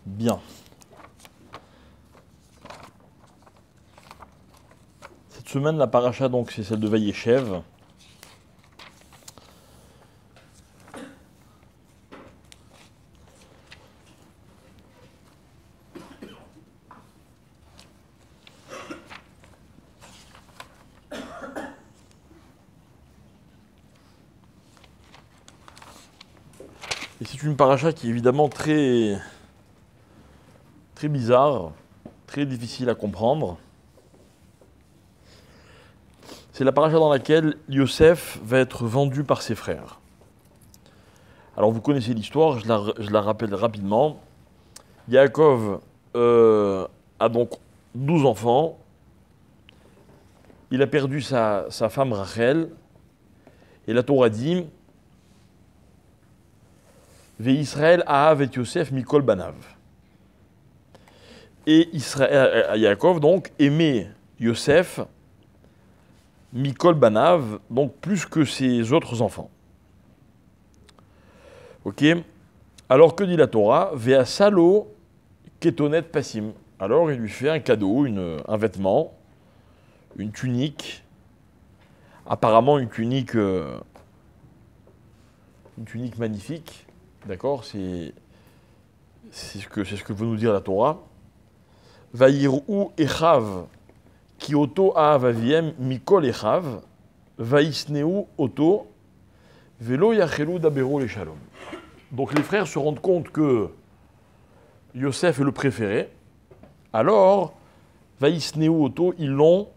Bien. Cette semaine, la paracha, donc, c'est celle de Vayeshev. Et c'est une paracha qui est évidemment très bizarre, très difficile à comprendre. C'est la paracha dans laquelle Yosef va être vendu par ses frères. Alors vous connaissez l'histoire, je la rappelle rapidement. Yaakov a donc 12 enfants. Il a perdu sa femme Rachel. Et la Torah dit Ve Israël Ahav et Yosef Mikol Banav. Et Yaakov donc aimait Yosef Mikol Banav, donc plus que ses autres enfants. Ok. Alors que dit la Torah? Vea Salo Ketonet Passim. Alors il lui fait un cadeau, un vêtement, une tunique. Apparemment une tunique magnifique. D'accord? C'est ce que veut nous dire la Torah. Vaïrou Echav Ki Oto Ahav Aviem Mikol Echav Vaïsneu Oto Velo Yachelu Dabero le Shalom. Donc les frères se rendent compte que Yosef est le préféré. Alors, Vaïsneu Oto, ils l'ont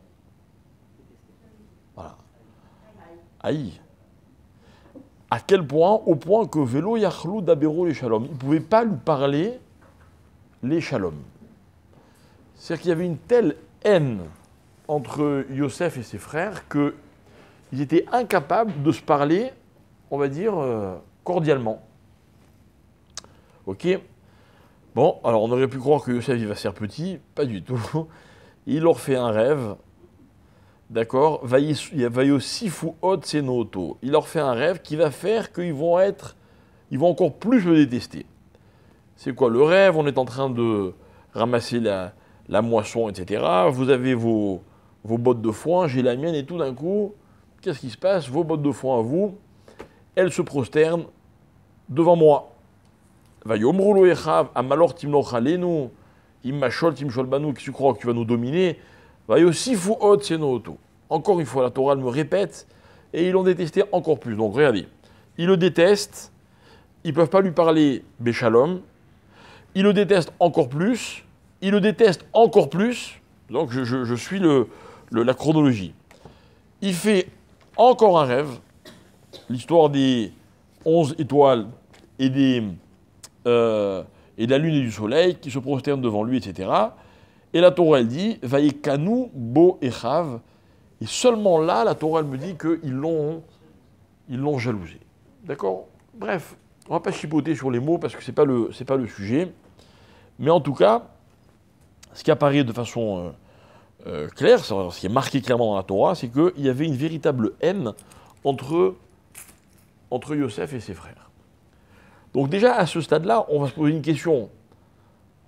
haï. À quel point? Au point que Velo Yachelu Dabero le Shalom. Ils ne pouvaient pas lui parler les Shalom. C'est-à-dire qu'il y avait une telle haine entre Yosef et ses frères qu'ils étaient incapables de se parler, on va dire, cordialement. Ok. Bon, alors on aurait pu croire que Yosef il va se faire petit, pas du tout. Il leur fait un rêve, d'accord. Vayosifu od senoto. Il leur fait un rêve qui va faire qu'ils vont encore plus le détester. C'est quoi le rêve? On est en train de ramasser la moisson, etc. Vous avez vos bottes de foin, j'ai la mienne, et tout d'un coup, qu'est-ce qui se passe? Vos bottes de foin à vous, elles se prosternent devant moi. Vayomrulo echav, amalor timlochalenu, immachol timshol banu, qui tu crois que tu vas nous dominer? Vayosifu od senoto. Encore une fois, la Torah me répète, et ils l'ont détesté encore plus. Donc regardez, ils le détestent, ils ne peuvent pas lui parler béchalom, ils le détestent encore plus, ils le détestent encore plus. Donc je suis la chronologie. Il fait encore un rêve, l'histoire des 11 étoiles et de la lune et du soleil qui se prosternent devant lui, etc. Et la Torah, elle dit, Vaïkanu bo echav. Et seulement là, la Torah, elle me dit qu'ils l'ont jalousé. D'accord? Bref, on ne va pas chipoter sur les mots parce que ce n'est pas le sujet. Mais en tout cas, ce qui apparaît de façon claire, ce qui est marqué clairement dans la Torah, c'est qu'il y avait une véritable haine entre Yosef et ses frères. Donc déjà, à ce stade-là, on va se poser une question.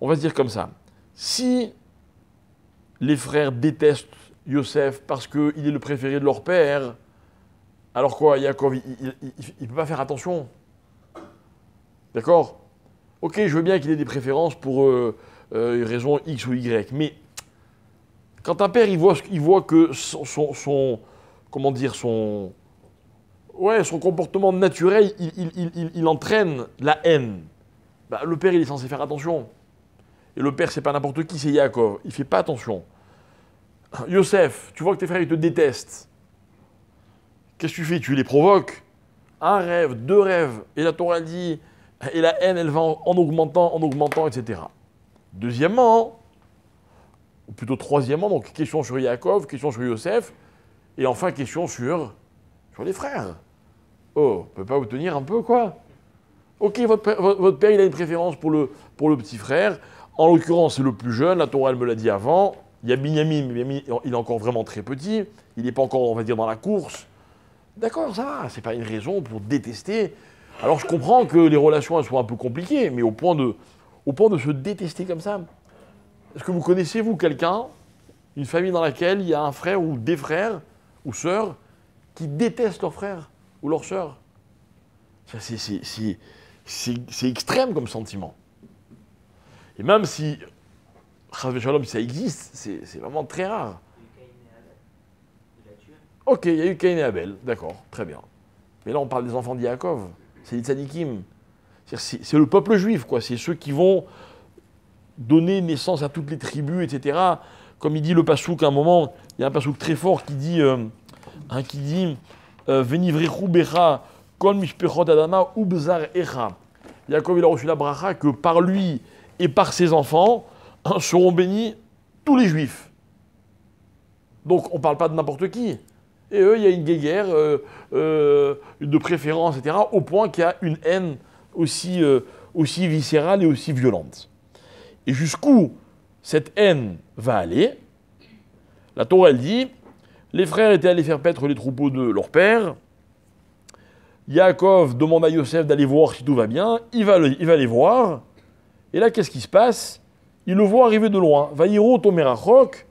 On va se dire comme ça. Si les frères détestent Yosef parce qu'il est le préféré de leur père, alors quoi, Yaakov, il ne peut pas faire attention. D'accord? Ok, je veux bien qu'il ait des préférences pour une raison X ou Y, mais quand un père il voit que son comportement naturel, il entraîne la haine. Bah, le père il est censé faire attention. Et le père c'est pas n'importe qui, c'est Yaakov. Il fait pas attention. Yosef, tu vois que tes frères ils te détestent. Qu'est-ce que tu fais? Tu les provoques. Un rêve, deux rêves, et la Torah dit. Et la haine, elle va en augmentant, etc. Deuxièmement, ou plutôt troisièmement, donc question sur Yaakov, question sur Yosef, et enfin question sur les frères. Oh, on ne peut pas vous tenir un peu, quoi? Ok, votre père, il a une préférence pour le petit frère. En l'occurrence, c'est le plus jeune, la Torah, elle me l'a dit avant. Il y a Binyamin, mais il est encore vraiment très petit. Il n'est pas encore, on va dire, dans la course. D'accord, ça va, c'est pas une raison pour détester. Alors je comprends que les relations elles soient un peu compliquées, mais au point au point de se détester comme ça. Est-ce que vous connaissez, vous, quelqu'un, une famille dans laquelle il y a un frère ou des frères ou sœurs qui détestent leur frère ou leur sœur? Ça, c'est extrême comme sentiment. Et même si, Shalom, ça existe, c'est vraiment très rare. Ok, il y a eu Caïn et Abel, d'accord, très bien. Mais là, on parle des enfants d'Yaakov, c'est les tzadikim. C'est le peuple juif, quoi. C'est ceux qui vont donner naissance à toutes les tribus, etc. Comme il dit le pasouk à un moment, il y a un pasouk très fort qui dit Venivrechu becha kol mishpechot adama ubzar echa. Yaakov, il a reçu la bracha que par lui et par ses enfants seront bénis tous les juifs. Donc, on ne parle pas de n'importe qui. Et eux, il y a une guéguerre, de préférence, etc., au point qu'il y a une haine aussi viscérale et aussi violente. Et jusqu'où cette haine va aller, la Torah, elle dit, les frères étaient allés faire paître les troupeaux de leur père, Yaakov demande à Yosef d'aller voir si tout va bien, il va aller voir, et là, qu'est-ce qui se passe? Il le voit arriver de loin. Vaïro tomerachok,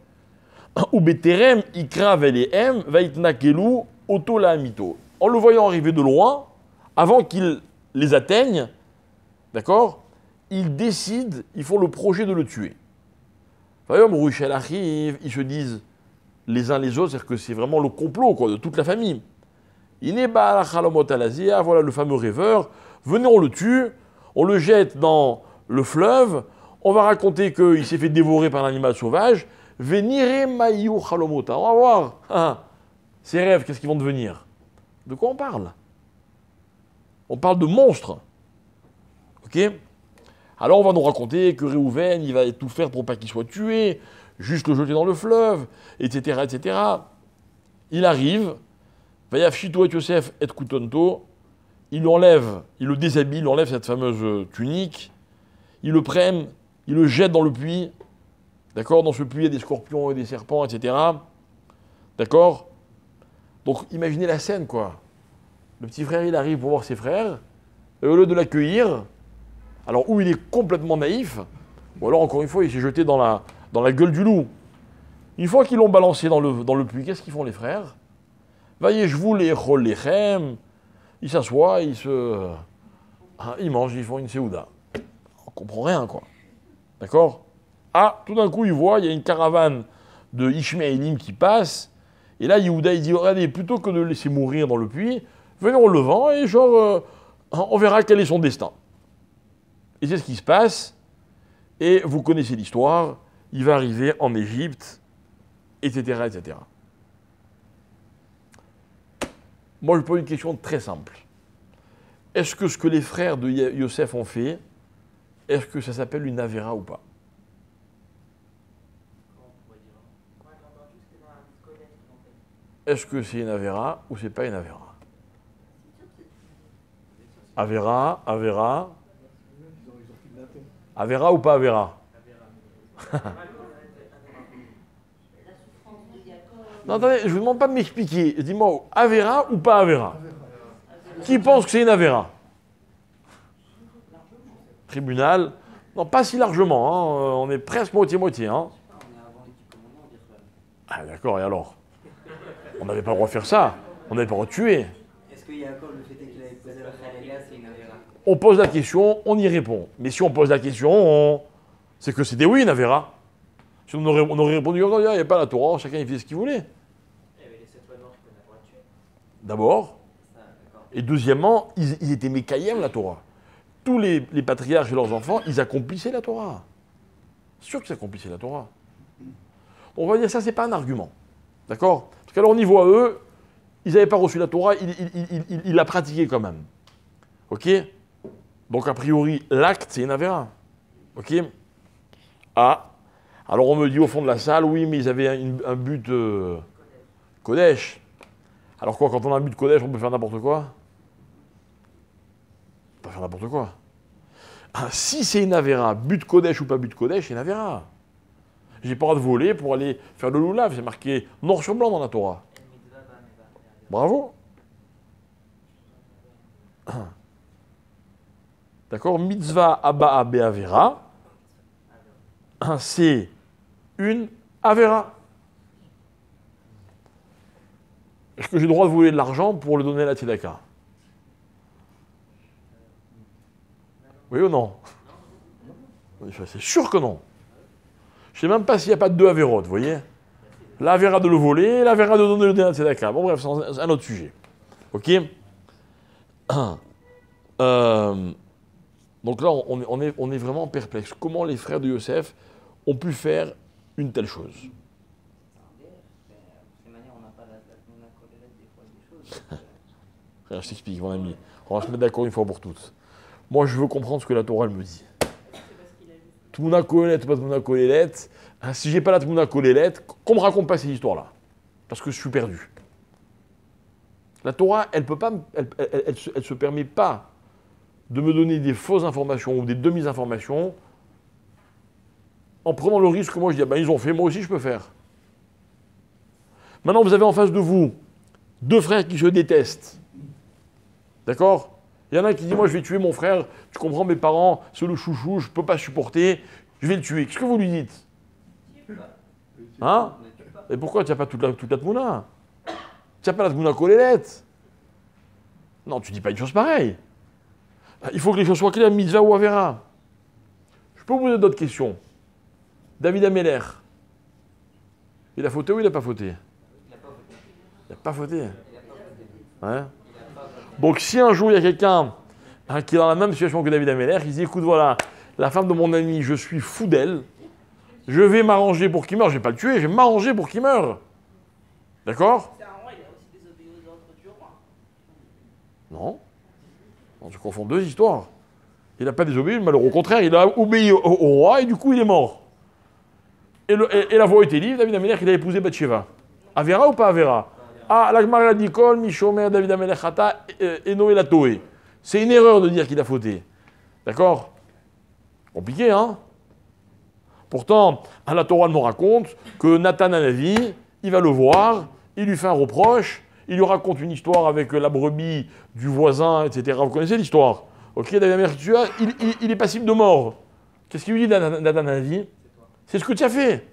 ou beterem ikra velehem, vaitnakelu oto laamito. En le voyant arriver de loin, avant qu'il les atteigne, d'accord, ils décident, ils font le projet de le tuer. Vayom rushel achiv, ils se disent les uns les autres, c'est-à-dire que c'est vraiment le complot, quoi, de toute la famille. Ineba chalomot alazia, voilà le fameux rêveur, venez on le tue, on le jette dans le fleuve, on va raconter qu'il s'est fait dévorer par un animal sauvage, venire mayu chalomota, on va voir, ces rêves, qu'est-ce qu'ils vont devenir? De quoi on parle? On parle de monstres. Ok? Alors on va nous raconter que Réhouven, il va tout faire pour pas qu'il soit tué, juste le jeter dans le fleuve, etc., etc. Il arrive, Vayafshito et Yosef et Kutonto, il le déshabille, il enlève cette fameuse tunique, ils le prennent, ils le jettent dans le puits, d'accord? Dans ce puits, il y a des scorpions et des serpents, etc. D'accord? Donc imaginez la scène, quoi. Le petit frère, il arrive pour voir ses frères, et au lieu de l'accueillir, alors ou il est complètement naïf, ou alors encore une fois, il s'est jeté dans la gueule du loup. Une fois qu'ils l'ont balancé dans le puits, qu'est-ce qu'ils font les frères? Vayeshvu le'echol lechem, ils s'assoient, ils mangent, ils font une séouda. On comprend rien, quoi. D'accord? Ah, tout d'un coup, ils voient, il y a une caravane de Ishmaélim qui passe, et là, Yehuda, il dit, regardez, plutôt que de le laisser mourir dans le puits, venez on le vend, et on verra quel est son destin. Et c'est ce qui se passe, et vous connaissez l'histoire, il va arriver en Égypte, etc., etc. Moi, je pose une question très simple. Est-ce que ce que les frères de Yosef ont fait, est-ce que ça s'appelle une avéra ou pas? Est-ce que c'est une avéra ou c'est pas une avéra? Avéra, avéra. Avéra ou pas avéra? Non, attendez, je ne vous demande pas de m'expliquer. Dis-moi, avéra ou pas avéra? Qui pense que c'est une avéra? Tribunal? Non, pas si largement. Hein. On est presque moitié-moitié. Hein. Ah, d'accord, et alors? On n'avait pas le droit de faire ça. On n'avait pas le droit de tuer. Est-ce qu'il y a encore le fait qu'il avait posé la Khalélia, c'est une avéra? On pose la question, on y répond. Mais si on pose la question, c'est que c'était oui une avéra. Si on aurait répondu, il n'y avait pas la Torah, chacun il faisait ce qu'il voulait. Il y avait les 7 lois noires qu'on a le droit de tuer. D'abord. Et deuxièmement, ils étaient mécaïem, la Torah. Tous les patriarches et leurs enfants, ils accomplissaient la Torah. C'est sûr qu'ils accomplissaient la Torah. On va dire ça, c'est pas un argument. D'accord? Parce qu'alors, au niveau à eux, ils n'avaient pas reçu la Torah, ils la pratiquaient quand même. Ok? Donc, a priori, l'acte, c'est une avéra. Ok? Ah. Alors, on me dit au fond de la salle, oui, mais ils avaient un but Kodesh. Alors quoi, quand on a un but Kodesh, on peut faire n'importe quoi? On peut faire n'importe quoi. Ah, si c'est une avéra, but Kodesh ou pas but Kodesh, c'est une avéra. J'ai pas le droit de voler pour aller faire le loulav, c'est marqué noir sur blanc dans la Torah. Bravo. D'accord? Mitzvah abba be'avera, c'est une Avera. Est-ce que j'ai le droit de voler de l'argent pour le donner à la Tzedaka? Oui ou non? C'est sûr que non. Je ne sais même pas s'il n'y a pas deux Averot, vous voyez? L'Avera de le voler, l'Avera de donner le à la Tzedaka. Bon bref, c'est un autre sujet. Ok? Donc là, on est vraiment perplexe. Comment les frères de Yosef ont pu faire une telle chose? Je t'explique, mon ami. On va se mettre d'accord une fois pour toutes. Moi, je veux comprendre ce que la Torah elle me dit. Tmouna Kohelet, pas Tmouna Kohelet. Si j'ai pas la Tmouna Kohelet, qu'on me raconte pas ces histoires-là. Parce que je suis perdu. La Torah, elle se permet pas de me donner des fausses informations ou des demi-informations en prenant le risque que moi je dis, ah ben ils ont fait, moi aussi je peux faire. Maintenant, vous avez en face de vous deux frères qui se détestent. D'accord? Il y en a un qui dit, moi je vais tuer mon frère, tu comprends, mes parents, c'est le chouchou, je ne peux pas supporter, je vais le tuer. Qu'est-ce que vous lui dites? Hein? Et pourquoi tu n'as pas toute la Tmouna? Tu n'as pas la Tmouna Kohelet? Non, tu ne dis pas une chose pareille. Il faut que les choses soient claires, mitzvah ou avera. Je peux vous poser d'autres questions. David Ameller, il a fauté ou il n'a pas fauté? Il n'a pas fauté. Ouais. Donc si un jour il y a quelqu'un qui est dans la même situation que David Ameller, il dit, écoute, voilà, la femme de mon ami, je suis fou d'elle, je vais m'arranger pour qu'il meure, je ne vais pas le tuer, je vais m'arranger pour qu'il meure. D'accord? C'est un roi, il a aussi désobéi aux ordres du roi. Non. Non, tu confonds deux histoires. Il n'a pas désobéi, malheureux. Au contraire, il a obéi au roi et du coup il est mort. Et la voie était libre, David Ameller, il a épousé Bathsheba. Avera ou pas Avera? Ah, la Gemara dit Kol, Mishomer, David Ameller, Chata, et Noé la Toé. C'est une erreur de dire qu'il a fauté. D'accord? Compliqué, hein? Pourtant, la Torah nous raconte que Nathan Hanavi, il va le voir, il lui fait un reproche, il lui raconte une histoire avec la brebis du voisin, etc. Vous connaissez l'histoire? Ok, David Ameller, il est passible de mort. Qu'est-ce qu'il lui dit, Nathan Hanavi? C'est ce que tu as fait.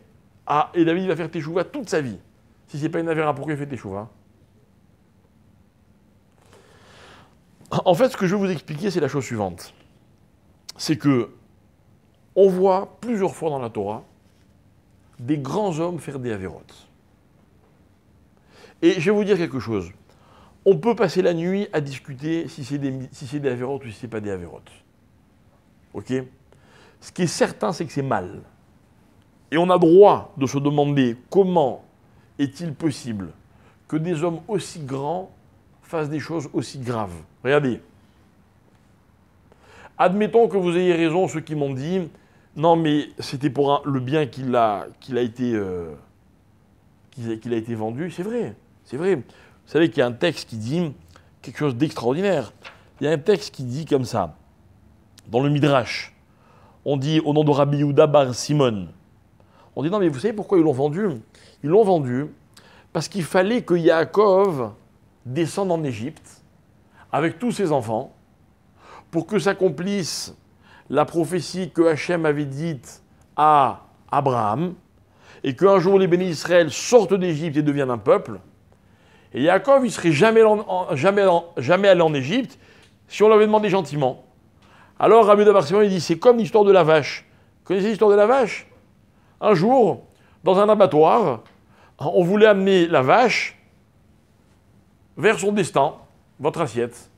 Ah, et David va faire teshuva toute sa vie. Si ce n'est pas une avera, pourquoi il fait teshuva? En fait, ce que je vais vous expliquer, c'est la chose suivante. C'est que on voit plusieurs fois dans la Torah des grands hommes faire des avérotes. Et je vais vous dire quelque chose. On peut passer la nuit à discuter si c'est des avérotes ou si ce n'est pas des avérotes. Ok? Ce qui est certain, c'est que c'est mal. Et on a droit de se demander comment est-il possible que des hommes aussi grands fassent des choses aussi graves. Regardez. Admettons que vous ayez raison, ceux qui m'ont dit non, mais c'était pour le bien qu'il a été vendu. C'est vrai, c'est vrai. Vous savez qu'il y a un texte qui dit quelque chose d'extraordinaire. Il y a un texte qui dit comme ça, dans le Midrash. On dit au nom de Rabbi Yehuda bar Simon. On dit non, mais vous savez pourquoi ils l'ont vendu? Ils l'ont vendu parce qu'il fallait que Yaakov descende en Égypte avec tous ses enfants pour que s'accomplisse la prophétie que Hachem avait dite à Abraham et qu'un jour les bénis Israël sortent d'Égypte et deviennent un peuple. Et Yaakov, il ne serait jamais allé en Égypte si on l'avait demandé gentiment. Alors Rabbi Yehuda bar Simon, il dit c'est comme l'histoire de la vache. Vous connaissez l'histoire de la vache? Un jour, dans un abattoir, on voulait amener la vache vers son destin, votre assiette.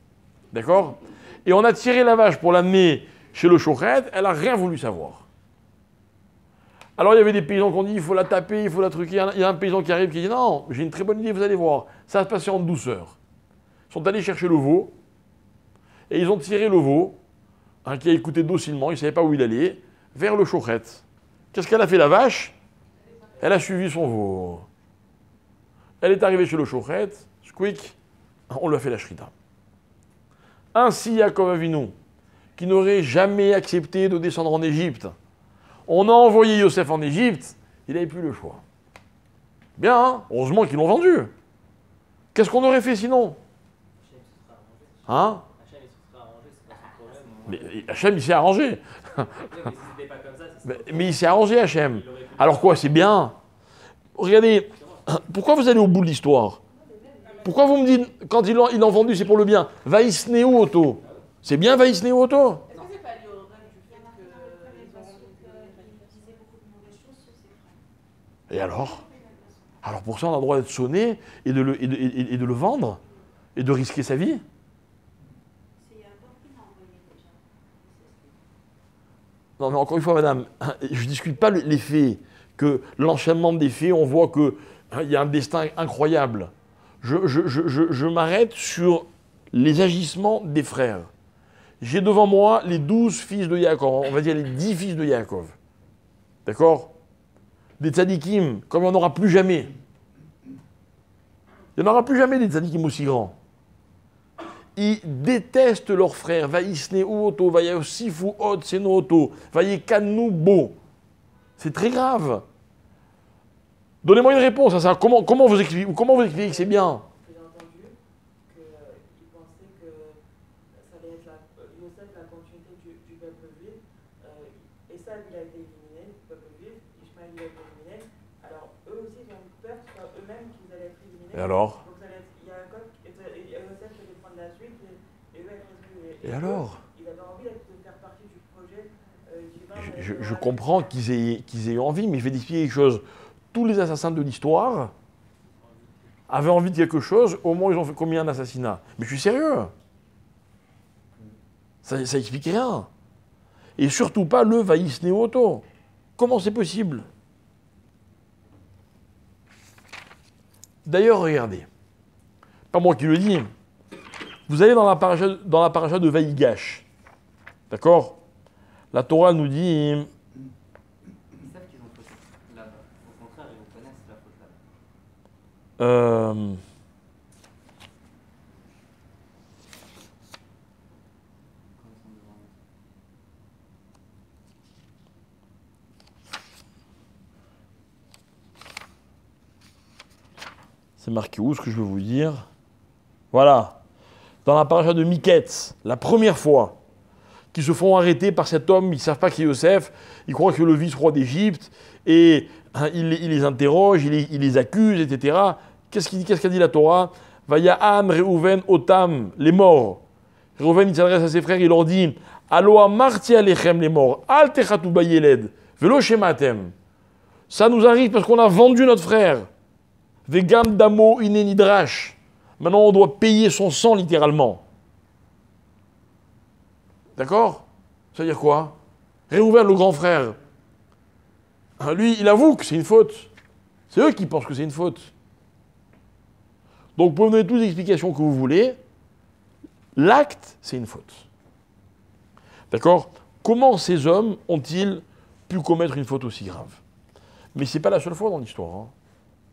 D'accord? Et on a tiré la vache pour l'amener chez le shochet, elle n'a rien voulu savoir. Alors il y avait des paysans qui ont dit il faut la taper, il faut la truquer. Il y a un paysan qui arrive qui dit non, j'ai une très bonne idée, vous allez voir. Ça va se passer en douceur. Ils sont allés chercher le veau et ils ont tiré le veau, qui a écouté docilement, il ne savait pas où il allait, vers le shochet. Qu'est-ce qu'elle a fait la vache? Elle a suivi son veau. Elle est arrivée chez le shochet, squeak, on lui a fait la shrita. Ainsi Yaakov Avinu, qui n'aurait jamais accepté de descendre en Égypte, on a envoyé Yosef en Égypte, il n'avait plus le choix. Bien, hein? Heureusement qu'ils l'ont vendu. Qu'est-ce qu'on aurait fait sinon? Hein? Mais Hachem, il s'est arrangé. Mais si c'était pas comme ça, ça serait Mais il s'est arrangé, Hachem. il aurait pu- Alors quoi, c'est bien. Regardez, pourquoi vous allez au bout de l'histoire? Pourquoi vous me dites, quand ils l'ont vendu, c'est pour le bien? Vaïsneu auto. C'est bien Vaïsneu auto? Est-ce que c'est pas lié au rêve du fait qu'ils ont disait beaucoup de mauvaises choses sur ses frères. Et alors pour ça, on a le droit d'être sonné et de le vendre et de risquer sa vie? C'est il y a un temps qu'il m'a envoyé déjà. Non, mais encore une fois, madame, je ne discute pas les faits, que l'enchaînement des faits, on voit qu'il y a un destin incroyable. Je m'arrête sur les agissements des frères. J'ai devant moi les 12 fils de Yaakov, on va dire les 10 fils de Yaakov. D'accord? Des tzadikim, comme il n'y en aura plus jamais. Il n'y en aura plus jamais des tzadikim aussi grands. Ils détestent leurs frères. Vaïsne Uoto, Vaïosifu Od Senoto, Vaïekanu Bo. C'est très grave. Donnez-moi une réponse à ça. Comment vous expliquez que c'est bien? J'ai entendu qu'ils pensaient que ça allait être Yosef, la continuité du peuple juif. Esav, il a été éliminé, le peuple juif. Ishmaël, il a été éliminé. Alors, eux aussi, ils ont peur que ce soit eux-mêmes qu'ils allaient être éliminés. Et alors? Donc, ça allait être Yaakov, Yosef devait prendre la suite et eux être résolus. Et alors? Il avait envie de faire partie du projet divin. Je comprends qu'ils aient envie, mais je vais t'expliquer quelque chose. Tous les assassins de l'histoire avaient envie de quelque chose au moment où ils ont commis un assassinat. Mais je suis sérieux. Ça explique rien. Et surtout pas le Vaïsne Auto. Comment c'est possible? D'ailleurs, regardez. Pas moi qui le dis. Vous allez dans la paracha de Vaïgash. D'accord? La Torah nous dit... Ils savent qu'ils ont fauté là-bas. Au contraire, ils reconnaissent la faute là-bas. Quand ils sont devant nous. C'est marqué où ce que je veux vous dire? Voilà. Dans la paracha de Miketz, la première fois qu'ils se font arrêter par cet homme, ils ne savent pas qui est Yosef, ils croient que le vice-roi d'Égypte, et il les interroge, il les accuse, etc. Qu'est-ce qu'a dit la Torah? Vaya'am Reuven Otam, les morts. Reuven, il s'adresse à ses frères, il leur dit Alo amarti alechem, les morts, al techatu bayeled, velo shematem. Ça nous arrive parce qu'on a vendu notre frère. Vegam damo inenidrash. Maintenant, on doit payer son sang littéralement. D'accord? Ça veut dire quoi? Réouvert le grand frère. Lui, il avoue que c'est une faute. C'est eux qui pensent que c'est une faute. Donc, vous pouvez me donner toutes les explications que vous voulez. L'acte, c'est une faute. D'accord? Comment ces hommes ont-ils pu commettre une faute aussi grave? Mais ce n'est pas la seule fois dans l'histoire. Hein.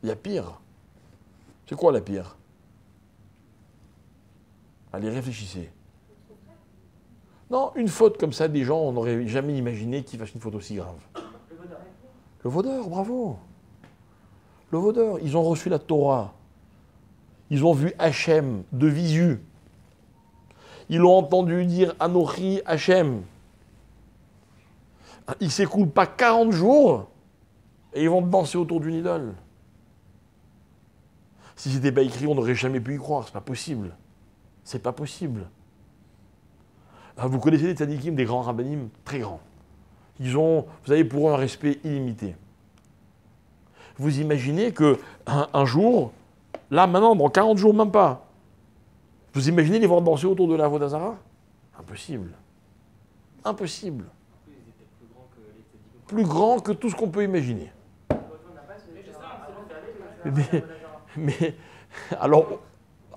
Il y a pire. C'est quoi la pire? Allez, réfléchissez. Non, une faute comme ça, des gens, on n'aurait jamais imaginé qu'ils fassent une faute aussi grave. Le vaudeur, bravo. Le vaudeur, ils ont reçu la Torah. Ils ont vu Hachem de visu. Ils l'ont entendu dire Anochi Hachem. Il ne s'écoule pas 40 jours et ils vont danser autour d'une idole. Si ce n'était pas écrit, on n'aurait jamais pu y croire. C'est pas possible. C'est pas possible. Vous connaissez les tzadikim, des grands rabbinim très grands. Ils ont, vous avez pour eux un respect illimité. Vous imaginez qu'un jour, là maintenant, dans 40 jours même pas, vous imaginez les voir danser autour de la Avodah Zarah? Impossible. Impossible. En plus, ils étaient plus grands que les tzadikim. Plus grand que tout ce qu'on peut imaginer. Mais alors,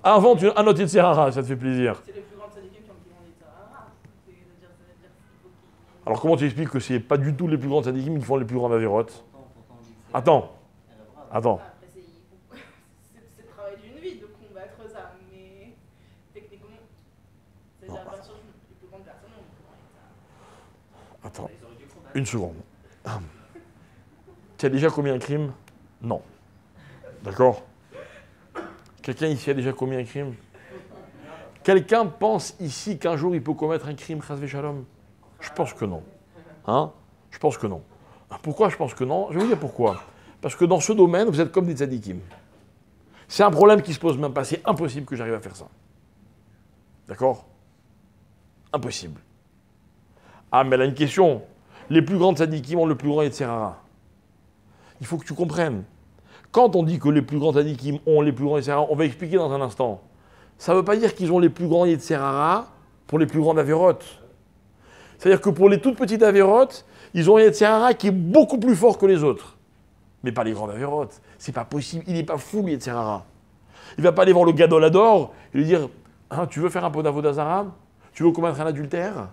invente un autre Yitzhara, ça te fait plaisir. C'est les plus grandes tzadikim qui ont dit Yitzhara. C'est-à-dire qu'il faut qu'ils. Alors comment tu expliques que c'est pas du tout les plus grands tzadikim qui font les plus grandes avérotes? Pourtant, on dit que c'est- Attends, elle a brave. attends. Après, c'est le travail d'une vie de combattre ça, mais techniquement, c'est déjà pas sûr que les plus grandes personnes ont plus grand Yitzhara. Attends, Ils auraient dû combattre. une seconde. Tu as déjà commis un crime? Non. D'accord? Quelqu'un ici a déjà commis un crime? Quelqu'un pense ici qu'un jour il peut commettre un crime, chas v'shalom? Je pense que non. Hein? Je pense que non. Pourquoi je pense que non? Je vais vous dire pourquoi. Parce que dans ce domaine, vous êtes comme des tzadikim. C'est un problème qui se pose même pas. C'est impossible que j'arrive à faire ça. D'accord? Impossible. Ah, mais elle a une question. Les plus grands tzadikim ont le plus grand Yetzirara. Il faut que tu comprennes. Quand on dit que les plus grands tzadikim ont les plus grands Yetzirara, on va expliquer dans un instant. Ça ne veut pas dire qu'ils ont les plus grands Yetzirara pour les plus grandes avérotes. C'est-à-dire que pour les toutes petites avérotes, ils ont un Yetzirara qui est beaucoup plus fort que les autres. Mais pas les grandes avérotes. C'est pas possible. Il n'est pas fou, le Yetzirara. Il ne va pas aller voir le Gadol Hador et lui dire hein, tu veux faire un peu d'avodat zarah? Tu veux commettre un adultère?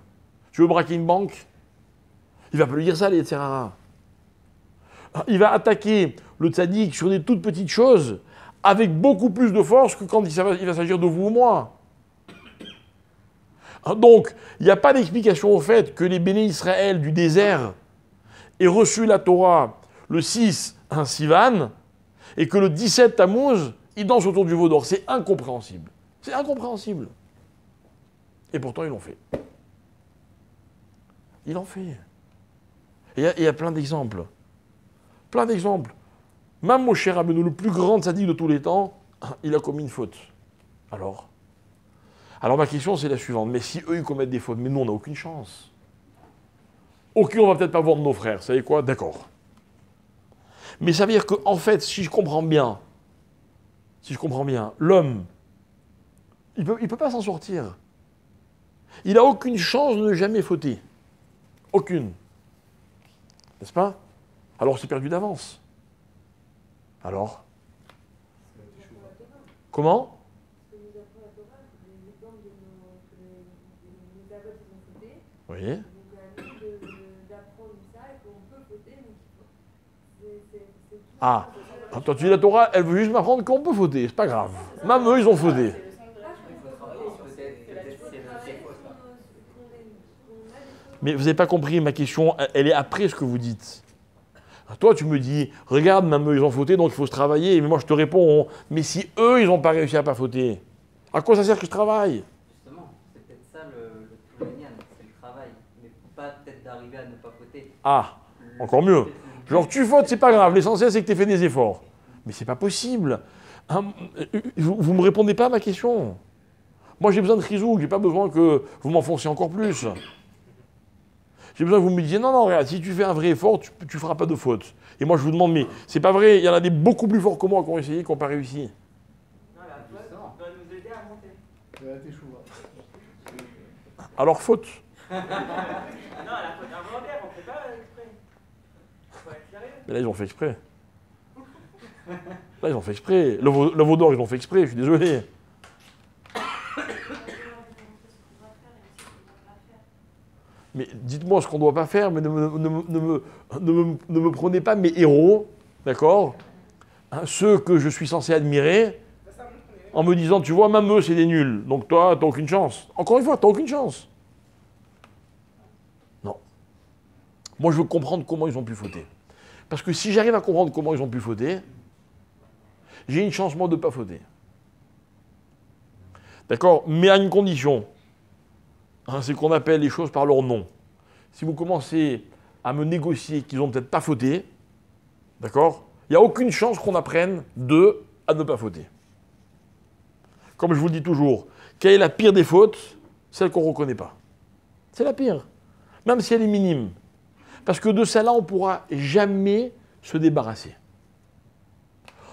Tu veux braquer une banque? Il ne va pas lui dire ça, le Yetzirara. Il va attaquer le tzaddik sur des toutes petites choses avec beaucoup plus de force que quand il va s'agir de vous ou moi. Donc, il n'y a pas d'explication au fait que les béné Israël du désert aient reçu la Torah le 6 Sivan et que le 17 Tammuz, ils dansent autour du veau d'or. C'est incompréhensible. C'est incompréhensible. Et pourtant, ils l'ont fait. Ils l'ont fait. Et il y a plein d'exemples. Plein d'exemples. Même Moshe Rabbeinu, le plus grand tzaddik de tous les temps, il a commis une faute. Alors ma question, c'est la suivante. Mais si eux, ils commettent des fautes, mais nous, on n'a aucune chance. Ok, on va peut-être pas voir de nos frères. Vous savez quoi? D'accord. Mais ça veut dire qu'en fait, si je comprends bien, l'homme, il peut pas s'en sortir. Il n'a aucune chance de ne jamais fauter. Aucune. N'est-ce pas? Alors c'est perdu d'avance. Alors? Comment? Oui. Ah, quand tu dis la Torah, elle veut juste m'apprendre qu'on peut fauter, c'est pas grave. Même eux, ils ont fauté. Mais vous n'avez pas compris ma question, elle est après ce que vous dites. Toi, tu me dis, regarde, même eux, ils ont fauté, donc il faut se travailler. Mais moi, je te réponds, mais si eux, ils n'ont pas réussi à pas fauter, à quoi ça sert que je travaille? Justement, c'est peut-être ça le Minyan, c'est le travail, mais pas peut-être d'arriver à ne pas fauter. Ah, encore mieux. Genre, tu fautes, c'est pas grave, l'essentiel, c'est que tu aies fait des efforts. Mais c'est pas possible. Hein, vous me répondez pas à ma question. Moi, j'ai besoin de chizouk, j'ai pas besoin que vous m'enfonciez encore plus. J'ai besoin que vous me disiez, non, regarde, si tu fais un vrai effort, tu feras pas de faute. Et moi, je vous demande, mais c'est pas vrai, il y en a des beaucoup plus forts que moi qui ont essayé, qui n'ont pas réussi. Non, la faute doit nous aider à monter. Alors, faute. Non, la faute involontaire, on ne fait pas exprès. Faut être sérieux. Mais là, ils ont fait exprès. Là, ils ont fait exprès. Le veau d'or, ils ont fait exprès, je suis désolé. Mais dites-moi ce qu'on ne doit pas faire, mais ne me prenez pas mes héros, d'accord, hein, ceux que je suis censé admirer, en me disant, tu vois, même eux, c'est des nuls. Donc toi, tu n'as aucune chance. Encore une fois, tu n'as aucune chance. Non. Moi, je veux comprendre comment ils ont pu fauter. Parce que si j'arrive à comprendre comment ils ont pu fauter, j'ai une chance, moi, de ne pas fauter. D'accord? Mais à une condition. Hein, c'est qu'on appelle les choses par leur nom. Si vous commencez à me négocier qu'ils n'ont peut-être pas fauté, d'accord? Il n'y a aucune chance qu'on apprenne d'eux à ne pas fauter. Comme je vous le dis toujours, quelle est la pire des fautes? Celle qu'on ne reconnaît pas. C'est la pire. Même si elle est minime. Parce que de celle-là, on ne pourra jamais se débarrasser.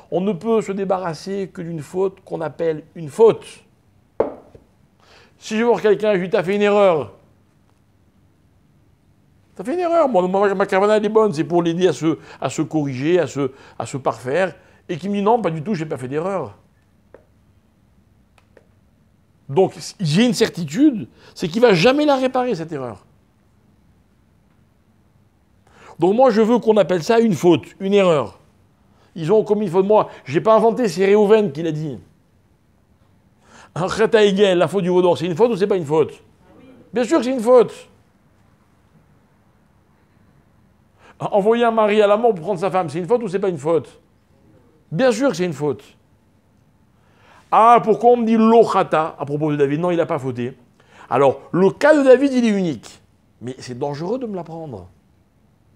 On ne peut se débarrasser que d'une faute qu'on appelle une faute. Si je vois quelqu'un, je lui dis, t'as fait une erreur. T'as fait une erreur. Moi, ma caravane, elle est bonne. C'est pour l'aider à se corriger, à se parfaire. Et qui me dit, non, pas du tout, je n'ai pas fait d'erreur. Donc, j'ai une certitude, c'est qu'il ne va jamais la réparer, cette erreur. Donc, moi, je veux qu'on appelle ça une faute, une erreur. Ils ont commis une faute. Moi, je n'ai pas inventé, c'est Réhouven qui l'a dit. Un Cheta Egel, la faute du veau d'or, c'est une faute ou c'est pas une faute? Bien sûr que c'est une faute. Envoyer un mari à la mort pour prendre sa femme, c'est une faute ou c'est pas une faute? Bien sûr que c'est une faute. Ah, pourquoi on me dit l'Ochata à propos de David? Non, il n'a pas fauté. Alors, le cas de David, il est unique. Mais c'est dangereux de me l'apprendre.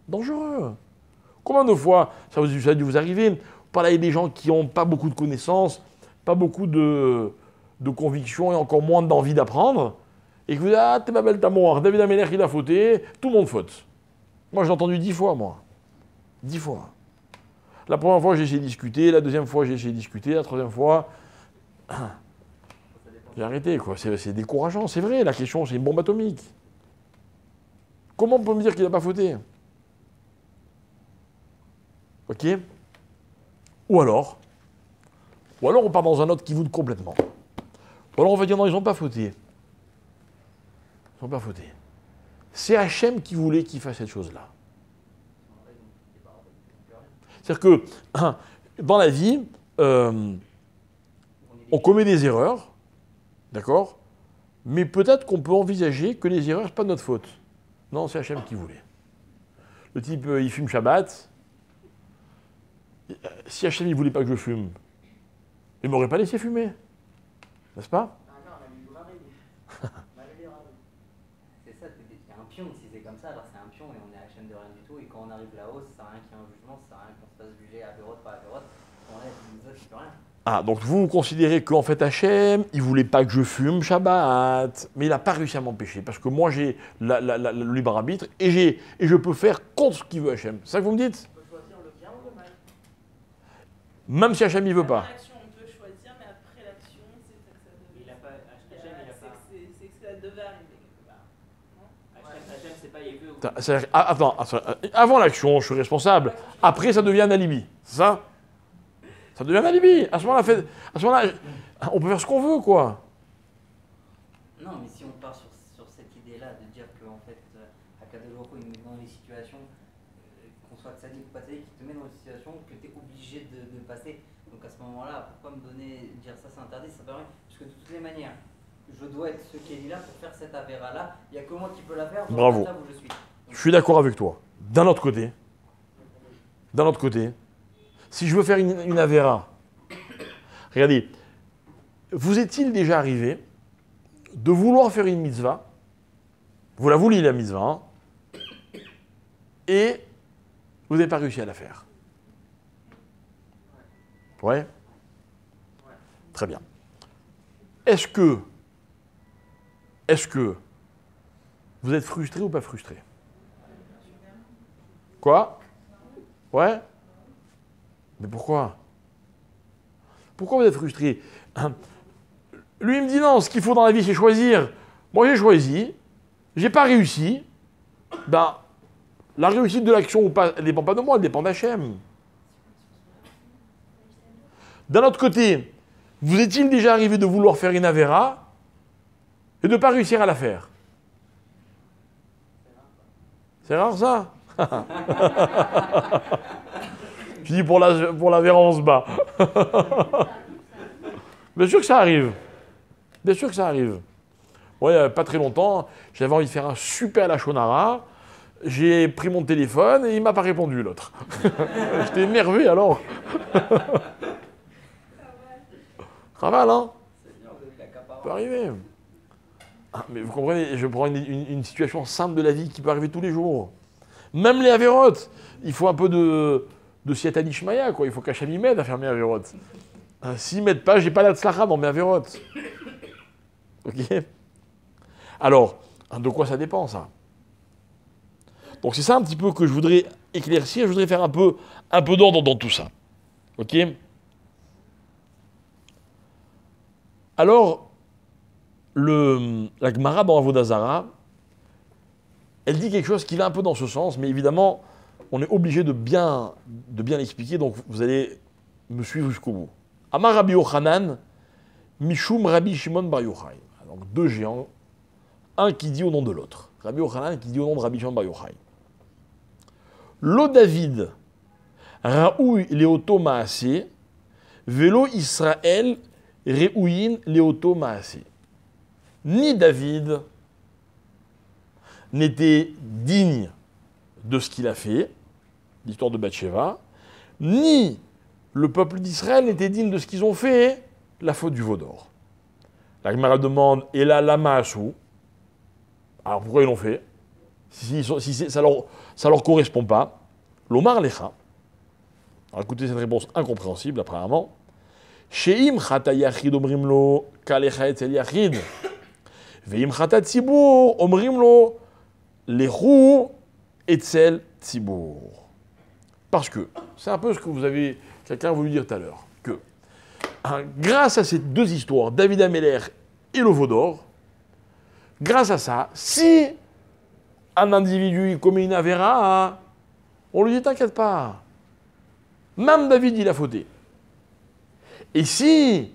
Dangereux. Combien de fois ça a dû vous arriver? Vous parlez avec des gens qui n'ont pas beaucoup de connaissances, pas beaucoup de convictions et encore moins d'envie d'apprendre, et que vous dites « Ah, t'es ma belle tamour, David Ameller, il a fauté, tout le monde faute. » Moi, j'ai entendu 10 fois, moi. 10 fois. La première fois, j'ai essayé de discuter, la deuxième fois, j'ai essayé de discuter, la troisième fois, j'ai arrêté, quoi. C'est décourageant, c'est vrai, la question, c'est une bombe atomique. Comment on peut me dire qu'il n'a pas fauté? Ok? Ou alors, on part dans un autre qui vous complètement. Ou alors on va dire non, ils n'ont pas fauté. Ils n'ont pas fauté. C'est Hachem qui voulait qu'il fasse cette chose-là. C'est-à-dire que dans la vie, on commet des erreurs, d'accord? Mais peut-être qu'on peut envisager que les erreurs, ce n'est pas de notre faute. Non, c'est Hachem qui voulait. Le type, il fume Shabbat. Si Hachem ne voulait pas que je fume, il ne m'aurait pas laissé fumer. N'est-ce pas? C'est ça, il y a un pion, si c'est comme ça, alors c'est un pion et on est Hachem de rien du tout. Et quand on arrive là-haut, ça sert à rien qu'il y ait un jugement, ça sert à rien qu'on se fasse juger à Vérote, pas à Vérote. On enlève une autre, il peut rien. Ah, donc vous considérez qu'en fait Hachem, il ne voulait pas que je fume Shabbat, mais il n'a pas réussi à m'empêcher, parce que moi j'ai le libre arbitre et je peux faire contre ce qu'il veut Hachem. C'est ça que vous me dites? On peut choisir le bien ou le mal. Même si Hachem ne veut pas. Après l'action, on peut choisir, mais après l'action, c'est que ça devait. Il a pas, Hachem, il a pas. C'est que ça devait arriver quelque part. Non? Hachem, c'est pas il veut. C'est-à-dire, attends, avant l'action, je suis responsable. Après, ça devient un alibi. C'est ça? Ça devient un alibi. À ce moment-là, on peut faire ce qu'on veut, quoi. Non, mais si on part sur cette idée-là, de dire qu'en fait, Akadosh Baruch Hu, il met dans les situations, qu'on soit tzaddik ou pas tzaddik, qui te met dans des situations que tu es obligé de passer. Donc à ce moment-là, pourquoi me dire ça c'est interdit, ça paraît. Parce que de toutes les manières, je dois être ce qui est là pour faire cette avéra-là. Il n'y a que moi qui peux la faire. Bravo. Là où je suis. Je suis d'accord avec toi. D'un autre côté, si je veux faire une avéra, regardez, vous est-il déjà arrivé de vouloir faire une mitzvah, vous la vouliez la mitzvah, hein, et vous n'avez pas réussi à la faire? Ouais? Très bien. Est-ce que vous êtes frustré ou pas frustré? Quoi? Ouais? Mais pourquoi? Pourquoi vous êtes frustré? Lui, il me dit non, ce qu'il faut dans la vie, c'est choisir. Moi, j'ai choisi, j'ai pas réussi. Ben, la réussite de l'action ou pas, elle ne dépend pas de moi, elle dépend d'Hachem. D'un autre côté, vous est-il déjà arrivé de vouloir faire une avéra et de ne pas réussir à la faire? C'est rare, ça? Je dis pour l'avéra, on se bat. Bien sûr que ça arrive. Bien sûr que ça arrive. Ouais, il n'y a pas très longtemps, j'avais envie de faire un super lachonara. J'ai pris mon téléphone et il ne m'a pas répondu, l'autre. J'étais énervé, alors. Raval, hein? Ça peut arriver. Ah, mais vous comprenez, je prends une situation simple de la vie qui peut arriver tous les jours. Même les avérotes, il faut un peu de Siata Nishmaya, quoi. Il faut qu'Hachem y m'aide à faire mes avérotes. S'ils ne m'aident pas, j'ai pas d'Atzlacha dans mes avérotes. Ok? Alors, de quoi ça dépend, ça? Donc c'est ça un petit peu que je voudrais éclaircir, je voudrais faire un peu d'ordre dans tout ça. Ok? Alors, la Gemara dans Avodah Zarah, elle dit quelque chose qui va un peu dans ce sens, mais évidemment, on est obligé de bien l'expliquer, donc vous allez me suivre jusqu'au bout. Amar Rabbi Yochanan, Mishum Rabbi Shimon Bar Yochai. Donc deux géants, un qui dit au nom de l'autre. Rabbi Yochanan qui dit au nom de Rabbi Shimon Bar Yochai. Lo David, Raoui Leoto Maaseh, Velo Israël, Réouïn Léoto Maasé. Ni David n'était digne de ce qu'il a fait, l'histoire de Bathsheba, ni le peuple d'Israël n'était digne de ce qu'ils ont fait, la faute du veau d'or. La Gemara demande, et là, la Maasou. Alors pourquoi ils l'ont fait? ça leur correspond pas, l'omar lecha. Alors écoutez cette réponse incompréhensible apparemment. Sheim chata yachid omrim lo kalecha etzel yachid. Veim chata tzibur omrim lo lechu etzel tzibur. Parce que, c'est un peu ce que quelqu'un a voulu dire tout à l'heure, que grâce à ces deux histoires, David Améler et le veau d'or, grâce à ça, si un individu il commet une avéra, on lui dit t'inquiète pas. Même David, il a fauté. Et si,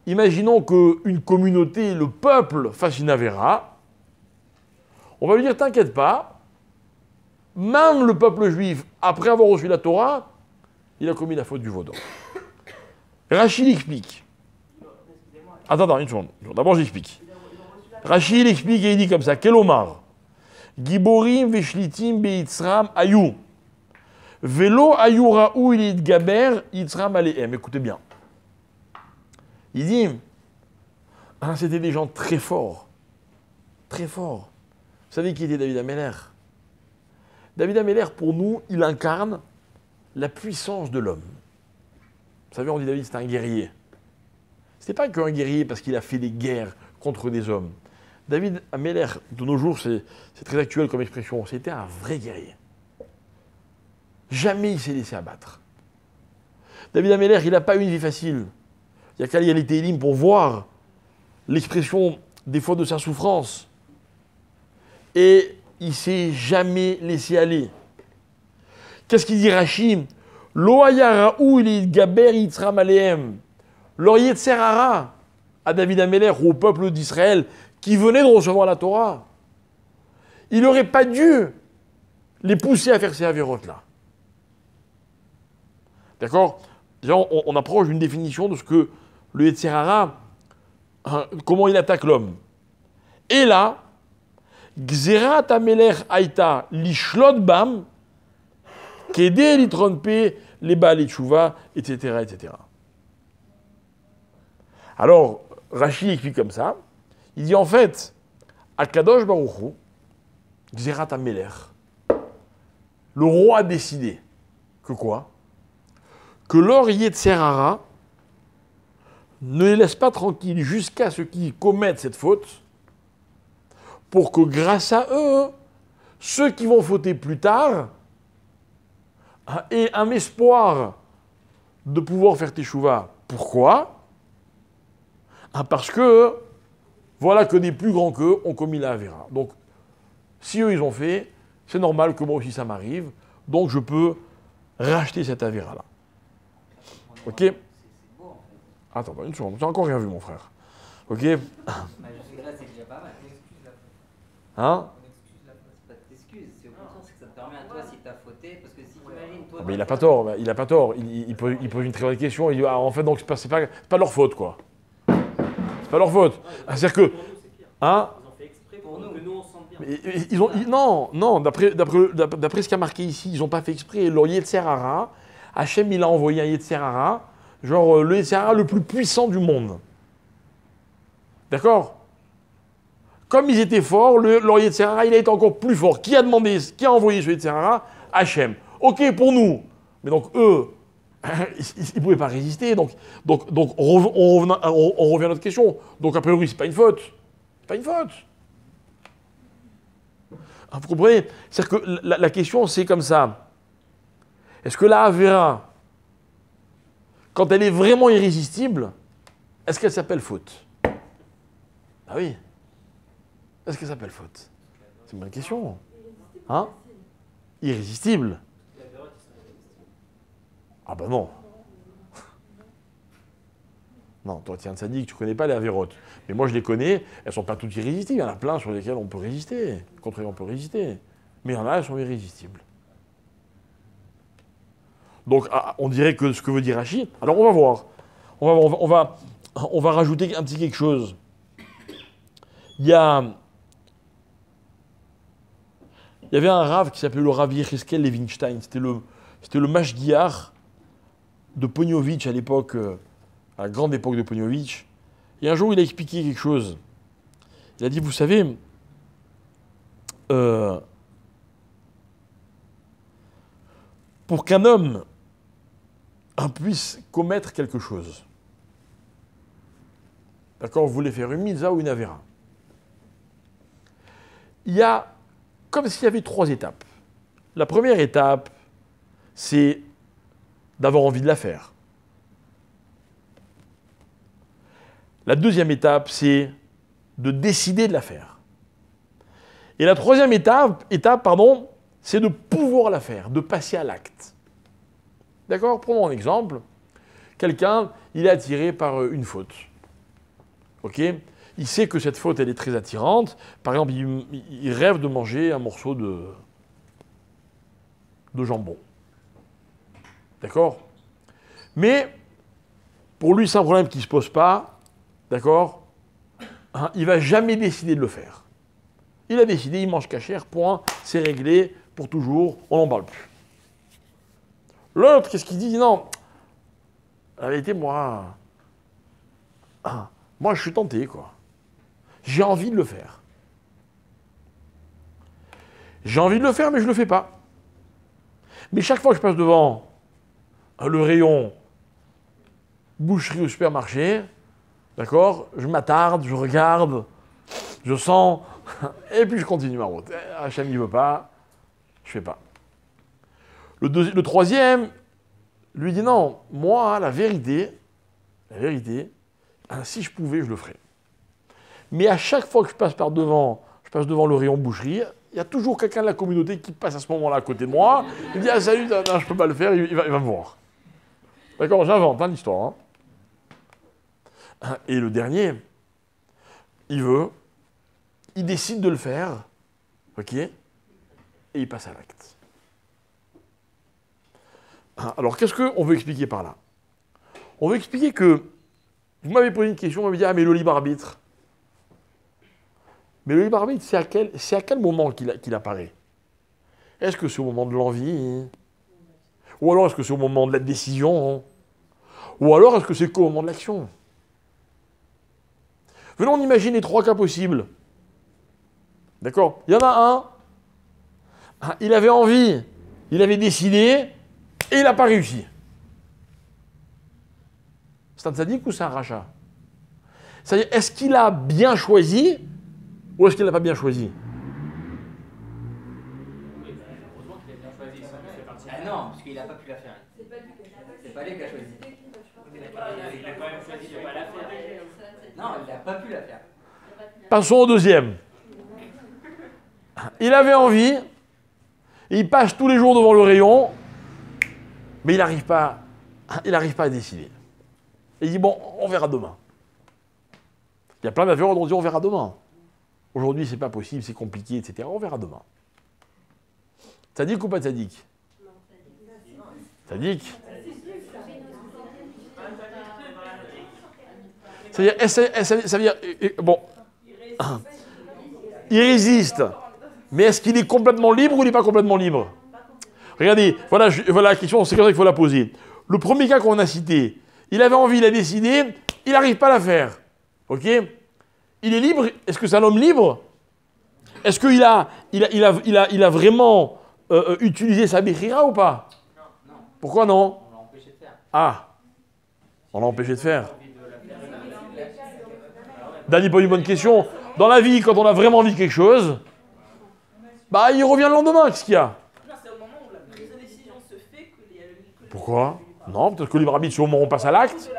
imaginons qu'une communauté, le peuple, fasse une avéra, on va lui dire t'inquiète pas. Même le peuple juif, après avoir reçu la Torah, il a commis la faute du veau d'or. Rachid explique. Attends, une seconde. D'abord, j'explique. Rachid explique et il dit comme ça, Quel Omar Giborim veshlitim beitzram ayou. Velo ayou raou il gaber itzram alehem. Écoutez bien. Il dit, c'était des gens très forts. Très forts. Vous savez qui était David Améler? David Améler, pour nous, il incarne la puissance de l'homme. Vous savez, on dit David, c'était un guerrier. Ce n'est pas qu'un guerrier parce qu'il a fait des guerres contre des hommes. David Améler, de nos jours, c'est très actuel comme expression, c'était un vrai guerrier. Jamais il s'est laissé abattre. David Améler, il n'a pas eu une vie facile. Il n'y a qu'à lire les Télim pour voir l'expression des fois de sa souffrance. Et il ne s'est jamais laissé aller. Qu'est-ce qu'il dit Rachid? Lo haya raou il gaber yitzram alehem. Leur yetzer hara à David Améler ou au peuple d'Israël qui venait de recevoir la Torah. Il n'aurait pas dû les pousser à faire ces avérotes-là. D'accord? Déjà, on approche d'une définition de ce que le yetzer hara, comment il attaque l'homme. Et là, Gzerat Améler Aïta lishlot bam, Kedé litrompe les Baal Tchouva, etc., etc. Alors, Rachid explique comme ça. Il dit en fait, Akadosh Baruch Hu, Gzerat Améler, le roi a décidé que quoi? Que leur Yetzer Hara ne les laisse pas tranquilles jusqu'à ce qu'ils commettent cette faute, pour que grâce à eux, ceux qui vont fauter plus tard aient un espoir de pouvoir faire teshuva. Pourquoi? Parce que voilà que des plus grands qu'eux ont commis la Avera. Donc, si eux ils ont fait, c'est normal que moi aussi ça m'arrive, donc je peux racheter cette Avera-là. Ok? C'est beau en fait. Attends, une seconde, j'ai encore rien vu mon frère. Ok? Bah, jusque-là, c'est déjà pas mal. Hein? C'est pas de t'excuse, c'est au contraire, c'est que ça te permet à toi si t'as fauté, parce que si t'imagines toi. Mais il n'a pas tort, il a pas tort. Il pose une très bonne question. Il dit, en fait, donc c'est pas leur faute, quoi. C'est pas leur faute. C'est-à-dire que, hein? Ils ont fait exprès Pour nous. que nous on se sente bien. Mais non, d'après ce qui a marqué ici, ils n'ont pas fait exprès. Leur Yetzer Hara, Hachem, il a envoyé un Yetzer Hara, genre le Yetzer Hara le plus puissant du monde. D'accord? Comme ils étaient forts, leur Yetzer Hara, il a été encore plus fort. Qui a envoyé ce Yetzer Hara? Hachem. Ok, pour nous. Mais donc, eux, ils ne pouvaient pas résister. Donc on revient à notre question. Donc, a priori, ce n'est pas une faute. C'est pas une faute. Vous comprenez? C'est-à-dire que la question, c'est comme ça. Est-ce que la Avera, quand elle est vraiment irrésistible, est-ce qu'elle s'appelle faute? Ah oui. Est-ce qu'elle s'appelle faute? C'est une bonne question. Hein? Irrésistible. Ah ben non. Non, toi tu es un sadique, tu ne connais pas les avérotes. Mais moi je les connais, elles ne sont pas toutes irrésistibles. Il y en a plein sur lesquelles on peut résister. Contre lesquelles on peut résister. Mais il y en a, elles sont irrésistibles. Donc on dirait que ce que veut dire Rachid. Alors on va voir. On va rajouter un petit quelque chose. Il y avait un rave qui s'appelait le Rav Yecheskel Levinstein. C'était le mashgiach de Poniovitch à l'époque, à la grande époque de Poniovitch. Et un jour, il a expliqué quelque chose. Il a dit, vous savez, pour qu'un homme puisse commettre quelque chose. D'accord, vous voulez faire une mitzvah ou une avéra. Il y a comme s'il y avait 3 étapes. La première étape, c'est d'avoir envie de la faire. La deuxième étape, c'est de décider de la faire. Et la troisième étape, c'est de pouvoir la faire, de passer à l'acte. D'accord? Prenons un exemple. Quelqu'un, il est attiré par une faute. Ok? Il sait que cette faute, elle est très attirante. Par exemple, il rêve de manger un morceau de jambon. D'accord? Mais, pour lui, c'est un problème qui ne se pose pas. D'accord? Il ne va jamais décider de le faire. Il a décidé, il mange cachère, point, c'est réglé, pour toujours, on n'en parle plus. L'autre, qu'est-ce qu'il dit? Non, la vérité, moi, je suis tenté, quoi. J'ai envie de le faire. J'ai envie de le faire, mais je ne le fais pas. Mais chaque fois que je passe devant le rayon boucherie au supermarché, d'accord, je m'attarde, je regarde, je sens, et puis je continue ma route. Hachem ne veut pas, je ne fais pas. Le troisième lui dit non, moi, la vérité, si je pouvais, je le ferais. Mais à chaque fois que je passe devant le rayon boucherie, il y a toujours quelqu'un de la communauté qui passe à ce moment-là à côté de moi. Il me dit, ah salut, non, je ne peux pas le faire, il va me voir. D'accord, j'invente l'histoire. Hein. Et le dernier, il décide de le faire, ok, et il passe à l'acte. Alors, qu'est-ce qu'on veut expliquer par là? On veut expliquer que, vous m'avez posé une question, vous m'avez dit, ah mais le libre arbitre. Mais le libre arbitre, c'est à quel moment qu'il apparaît? Est-ce que c'est au moment de l'envie? Ou alors est-ce que c'est au moment de la décision? Ou alors est-ce que c'est qu'au moment de l'action? Venons, on imagine les 3 cas possibles. D'accord? Il y en a un, il avait envie, il avait décidé, et il n'a pas réussi. C'est un tzaddik ou c'est un rachat? C'est-à-dire, est-ce qu'il a bien choisi ou est-ce qu'il n'a pas bien choisi? Ah non, parce qu'il n'a pas pu la faire. C'est pas lui qui a choisi. Il a quand même choisi de ne pas la faire. Non, il n'a pas pu la faire. Passons au deuxième. Il avait envie, il passe tous les jours devant le rayon, mais il n'arrive pas à décider. Et il dit, bon, on verra demain. Il y a plein d'affaires dont on dit, on verra demain. Aujourd'hui, c'est pas possible, c'est compliqué, etc. On verra demain. Tzaddik ou pas tzaddik? Tzaddik. Ça veut dire, bon, il résiste. Mais est-ce qu'il est complètement libre ou il n'est pas complètement libre? Regardez, voilà la question, c'est comme ça qu'il faut la poser. Le premier cas qu'on a cité, il avait envie, il a décidé, il n'arrive pas à la faire. Ok? Il est libre. Est-ce que c'est un homme libre? Est-ce qu'il a vraiment utilisé sa béchira ou pas? Non. Pourquoi non? On l'a empêché de faire. Ah, on l'a empêché de faire. Dany pose une bonne question. Dans la vie, quand on a vraiment envie de quelque chose, bah il revient le lendemain. Qu'est-ce qu'il y a? Non, c'est au moment où la prise de décision se fait que les... Pourquoi? Non, peut-être que le libre arbitre, c'est au moment où on passe à l'acte.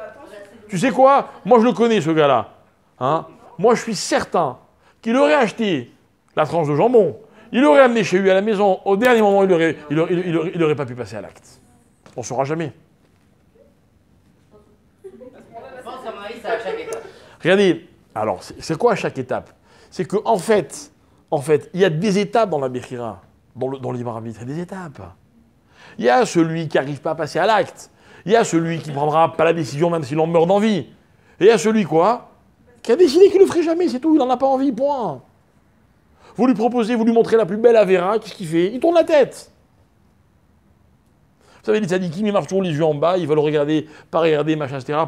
Tu sais quoi? Moi, je le connais, ce gars-là. Hein? Moi, je suis certain qu'il aurait acheté la tranche de jambon. Il l'aurait amené chez lui à la maison. Au dernier moment, il aurait pas pu passer à l'acte. On ne saura jamais. Je pense qu'à mon avis, c'est à chaque étape. Regardez, alors, c'est quoi à chaque étape? C'est qu'en fait, il y a des étapes dans la Bechira, dans le libre arbitre. Il y a des étapes. Il y a celui qui n'arrive pas à passer à l'acte. Il y a celui qui ne prendra pas la décision même s'il en meurt d'envie. Et il y a celui, quoi, qui a décidé qu'il ne le ferait jamais, c'est tout. Il n'en a pas envie, point. Vous lui proposez, vous lui montrez la plus belle Avera, qu'est-ce qu'il fait? Il tourne la tête. Vous savez, les tzadikim, ils marchent toujours les yeux en bas, ils veulent regarder, pas regarder, machin, etc.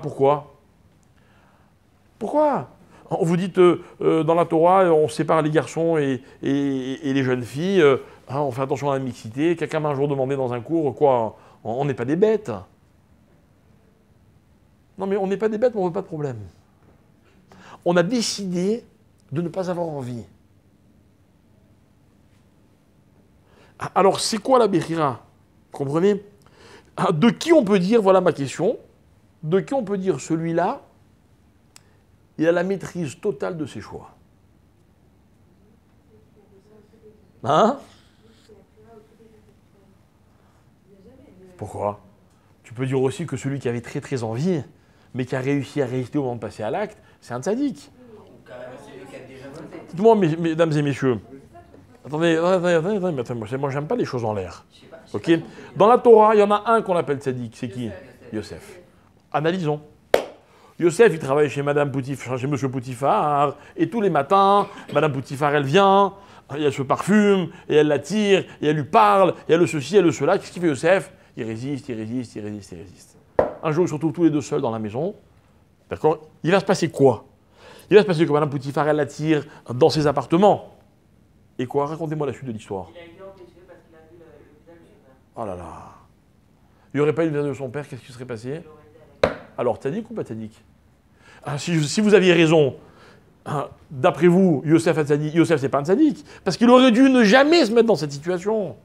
Pourquoi? vous dites dans la Torah, on sépare les garçons et les jeunes filles, on fait attention à la mixité. Quelqu'un m'a un jour demandé dans un cours, quoi, on n'est pas des bêtes. Non mais on n'est pas des bêtes, mais on ne veut pas de problème. On a décidé de ne pas avoir envie. Alors c'est quoi la Bechira? Comprenez? De qui on peut dire, voilà ma question, de qui on peut dire celui-là, il a la maîtrise totale de ses choix. Hein? Pourquoi? Tu peux dire aussi que celui qui avait très très envie, mais qui a réussi à résister au moment de passer à l'acte, c'est un tzaddik. Ou carrément celui qui a déjà voté. Dites-moi, mesdames et messieurs, attendez, moi j'aime pas les choses en l'air. Ok? Dans la Torah, il y en a un qu'on appelle tzaddik, c'est qui? Yosef. Analysons. Yosef, il travaille chez Madame Poutifar, chez Monsieur Poutifar, et tous les matins, Madame Poutifar, elle vient, et elle se parfume, et elle l'attire, et elle lui parle, et elle le ceci, elle le cela. Qu'est-ce qu'il fait Yosef? Il résiste, il résiste, il résiste, il résiste. Un jour, ils se retrouvent tous les deux seuls dans la maison. D'accord? Il va se passer quoi? Il va se passer que Madame Poutifar, elle l'attire dans ses appartements. Et quoi? Racontez-moi la suite de l'histoire. Il a été empêché parce qu'il a vu le visage de son père. Oh là là. Il n'y aurait pas eu le visage de son père, qu'est-ce qui serait passé? Il aurait été avec. Alors, tzaddik ou pas tzaddik? Si vous aviez raison, d'après vous, Yosef a tzaddik, Yosef c'est pas un tzaddik, parce qu'il aurait dû ne jamais se mettre dans cette situation.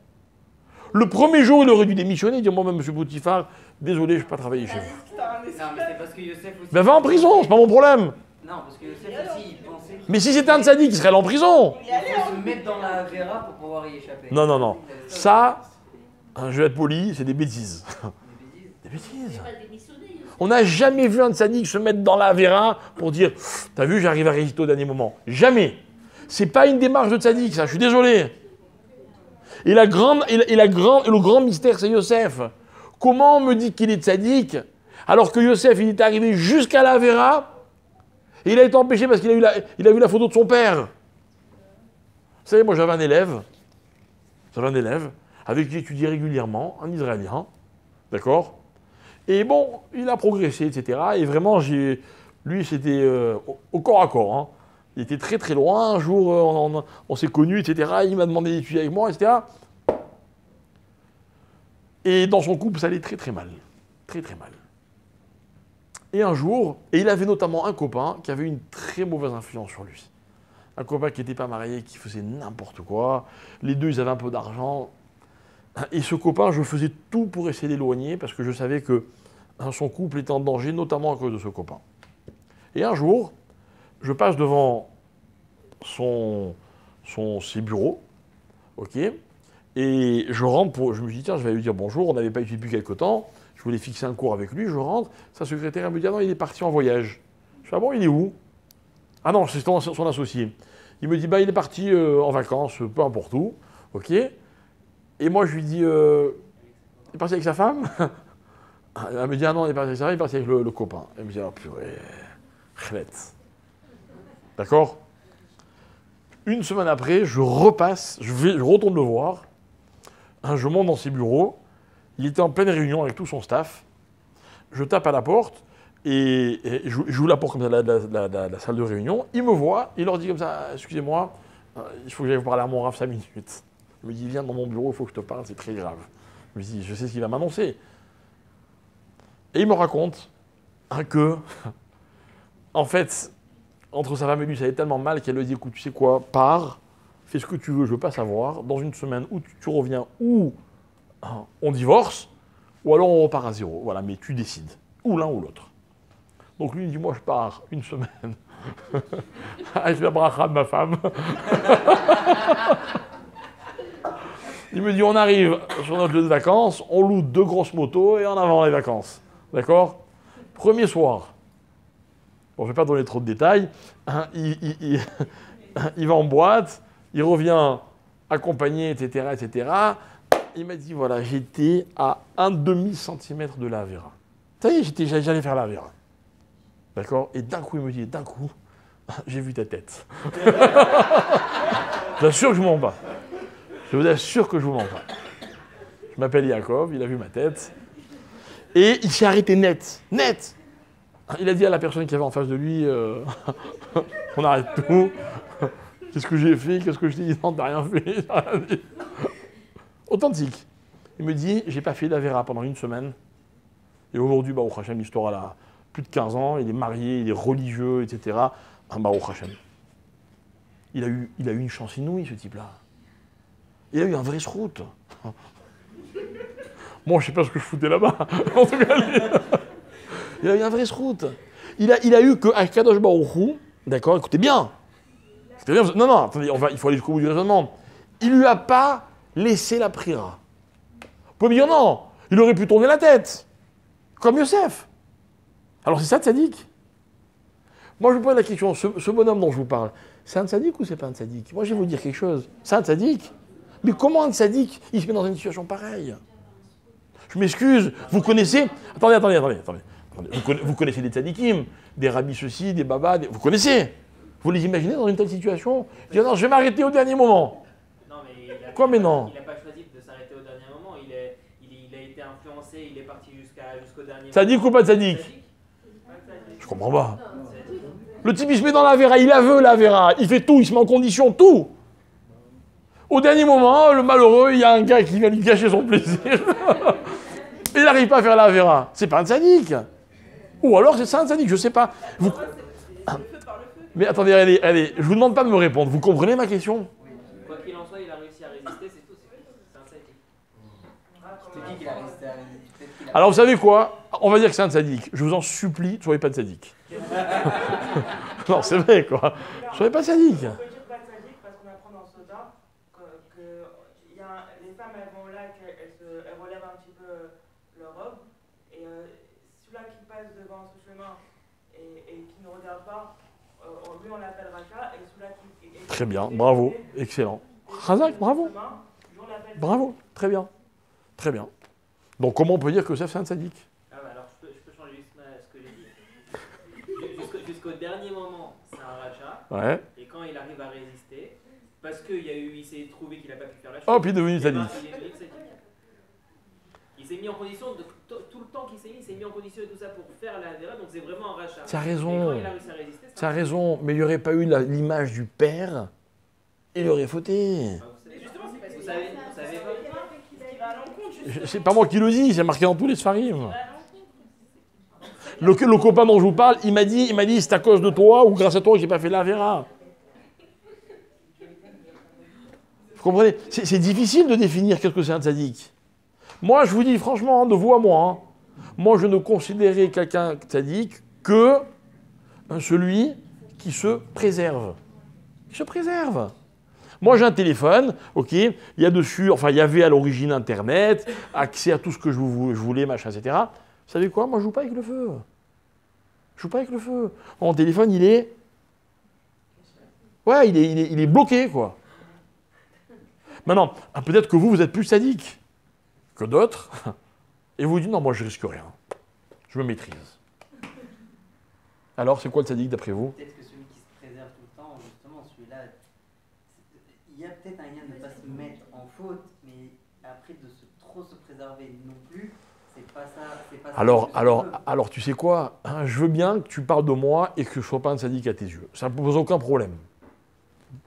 Le premier jour, il aurait dû démissionner, dire moi-même, monsieur Poutifar, désolé, je ne peux pas travailler chez vous. Non, mais c'est parce que Yosef aussi. Ben va en prison, c'est pas mon problème. Non, parce que Yosef aussi, il pensait qu'il Mais si c'était un tzaddik, il serait allé en prison. faut se mettre dans la vera pour pouvoir y échapper. Non, non, non. Ça, je vais être poli, c'est des bêtises. Des bêtises. On n'a jamais vu un tzaddik se mettre dans la vera pour dire « T'as vu, j'arrive à résister au dernier moment ». Jamais. C'est pas une démarche de tzaddik, ça, je suis désolé. Et le grand mystère, c'est Yosef. Comment on me dit qu'il est tzaddik alors que Yosef, il est arrivé jusqu'à la vera et il a été empêché parce qu'il a vu la photo de son père. Vous savez, moi j'avais un élève avec qui j'étudiais régulièrement, un Israélien, d'accord? Et bon, il a progressé, etc. Et vraiment, lui, c'était au corps à corps. Hein. Il était très très loin. Un jour, on s'est connus, etc. Il m'a demandé d'étudier avec moi, etc. Et dans son couple, ça allait très très mal. Très très mal. Et un jour, et il avait notamment un copain qui avait une très mauvaise influence sur lui. Un copain qui n'était pas marié, qui faisait n'importe quoi. Les deux, ils avaient un peu d'argent. Et ce copain, je faisais tout pour essayer d'éloigner parce que je savais que son couple était en danger, notamment à cause de ce copain. Et un jour, je passe devant ses bureaux, ok, et je rentre je me dis, tiens, je vais lui dire bonjour, on n'avait pas été depuis quelque temps, je voulais fixer un cours avec lui, je rentre, sa secrétaire elle me dit, ah non, il est parti en voyage. Je fais, ah bon, il est où? Ah non, c'est son associé. Il me dit, bah, il est parti en vacances, peu importe où, ok. Et moi, je lui dis, il est parti avec sa femme? Elle me dit, ah non, il est parti avec sa femme, il est parti avec le copain. Elle me dit, ah purée, chlette. D'accord? Une semaine après, je repasse, je retourne le voir, je monte dans ses bureaux, il était en pleine réunion avec tout son staff, je tape à la porte, et j'ouvre la porte comme ça de la salle de réunion, il me voit, il leur dit comme ça, excusez-moi, il faut que j'aille vous parler à mon Rav 5 minutes. Il me dit, viens dans mon bureau, il faut que je te parle, c'est très grave. Je me dis, je sais ce qu'il va m'annoncer. Et il me raconte que, en fait, entre sa femme et lui, ça allait tellement mal qu'elle lui dit, écoute, tu sais quoi, pars, fais ce que tu veux, je veux pas savoir. Dans une semaine, ou tu reviens, ou on divorce, ou alors on repart à zéro. Voilà, mais tu décides, ou l'un ou l'autre. Donc lui, il dit, moi, je pars une semaine avec la bracha de ma femme. Il me dit, on arrive sur notre lieu de vacances, on loue 2 grosses motos et en avant les vacances. D'accord? Premier soir. Bon, je ne vais pas donner trop de détails. Il va en boîte, il revient accompagné, etc., etc. Il m'a dit, voilà, j'étais à 1/2 centimètre de la Avera. Ça y est, j'allais faire la Avera. D'accord? Et d'un coup, il me dit, d'un coup, j'ai vu ta tête. Je vous assure que je ne mens pas. Je vous assure que je vous mens pas. Je m'appelle Yaakov, il a vu ma tête. Et il s'est arrêté net. Net. Il a dit à la personne qui avait en face de lui, on arrête tout. Qu'est-ce que j'ai fait? Qu'est-ce que je t'ai dit? Non, t'as rien fait. Authentique. Il me dit, j'ai pas fait d'Avera pendant une semaine. Et aujourd'hui, Baruch Hashem, l'histoire a plus de 15 ans, il est marié, il est religieux, etc. Baruch Hashem. Il a eu une chance inouïe, ce type-là. Il a eu un vrai srout. Moi, je sais pas ce que je foutais là-bas. En tout cas, il a eu un vrai srout. Il a eu que Akadosh Baruch Hu, d'accord, écoutez bien. Non, attendez, il faut aller jusqu'au bout du raisonnement. Il lui a pas laissé la prière. Vous pouvez me dire non, il aurait pu tourner la tête. Comme Yosef. Alors c'est ça de tzaddik. Moi je vous pose la question, ce bonhomme dont je vous parle, c'est un tzaddik ou c'est pas un tzaddik? Moi je vais vous dire quelque chose, c'est un tzaddik. Mais comment un tzaddik, il se met dans une situation pareille? Je m'excuse, vous connaissez... Attendez. Vous connaissez des tzaddikim, des rabbis ceci, des babas, vous connaissez? Vous les imaginez dans une telle situation? Dire non, je vais m'arrêter au dernier moment. Non, mais Quoi, mais non? Il n'a pas choisi de s'arrêter au dernier moment. Il a été influencé, il est parti jusqu'au dernier moment. Tzaddik ou pas tzaddik? Je comprends pas. Le type, il se met dans la vera, il la veut, la vera. Il fait tout, il se met en condition, tout. Au dernier moment, le malheureux, il y a un gars qui vient lui gâcher son plaisir. Il n'arrive pas à faire la vera. C'est pas un tzaddik. Ou alors c'est ça un tzaddik, je sais pas. Mais attendez, allez, je vous demande pas de me répondre. Vous comprenez ma question? Quoi qu'il en soit, il a réussi à résister, c'est tout. C'est un tzaddik. Je te dis qu'il a resté à résister. Alors vous savez quoi? On va dire que c'est un tzaddik. Je vous en supplie, ne soyez pas tzaddik. Non, c'est vrai quoi. Ne soyez pas tzaddik. On peut dire pas tzaddik parce qu'on apprend dans Soda que les femmes elles vont là, elles relèvent un petit peu leur robe. Et celui-là qui passe devant ce chemin et qui ne regarde pas, lui on l'appelle Raka. Et celui-là qui. Très bien, bravo, excellent. Razak, bravo. Bravo, très bien. Très bien. Donc comment on peut dire que ça c'est un tzaddik? Ah bah alors je peux changer juste ce que j'ai dit. Jusqu'au dernier moment, c'est un rachat. Ouais. Et quand il arrive à résister, parce qu'il s'est trouvé qu'il n'a pas pu faire la chose. Hop, il est devenu tzaddik. Il s'est mis en condition, tout le temps qu'il s'est mis, il s'est mis en condition et tout ça pour faire la vera, donc c'est vraiment un rachat. Tu as Et raison. quand il a réussi à résister, Tu as raison, mais il n'y aurait pas eu l'image du père, il aurait fauté. Justement, vous savez pas. C'est pas moi qui le dis, c'est marqué dans tous les sfarim. Le copain dont je vous parle, il m'a dit c'est à cause de toi ou grâce à toi que j'ai pas fait la vera. Vous comprenez? C'est difficile de définir qu'est-ce que c'est un tzaddik. Moi, je vous dis franchement, de vous à moi, moi je ne considérais quelqu'un tzaddik que celui qui se préserve. Qui se préserve. Moi, j'ai un téléphone, ok, il y a dessus, enfin, il y avait à l'origine Internet, accès à tout ce que je voulais, machin, etc. Vous savez quoi? Moi, je joue pas avec le feu. Je joue pas avec le feu. Mon téléphone, il est... Ouais, il est bloqué, quoi. Maintenant, peut-être que vous êtes plus sadique que d'autres, et vous dites, non, moi, je risque rien. Je me maîtrise. Alors, c'est quoi le sadique, d'après vous? Peut-être que celui qui se préserve tout le temps, justement, celui-là, il y a peut-être un lien de ne pas se mettre en faute, mais après de trop se préserver non plus, c'est pas ça. Alors, tu sais quoi? Je veux bien que tu parles de moi et que je ne sois pas un sadique à tes yeux. Ça ne pose aucun problème.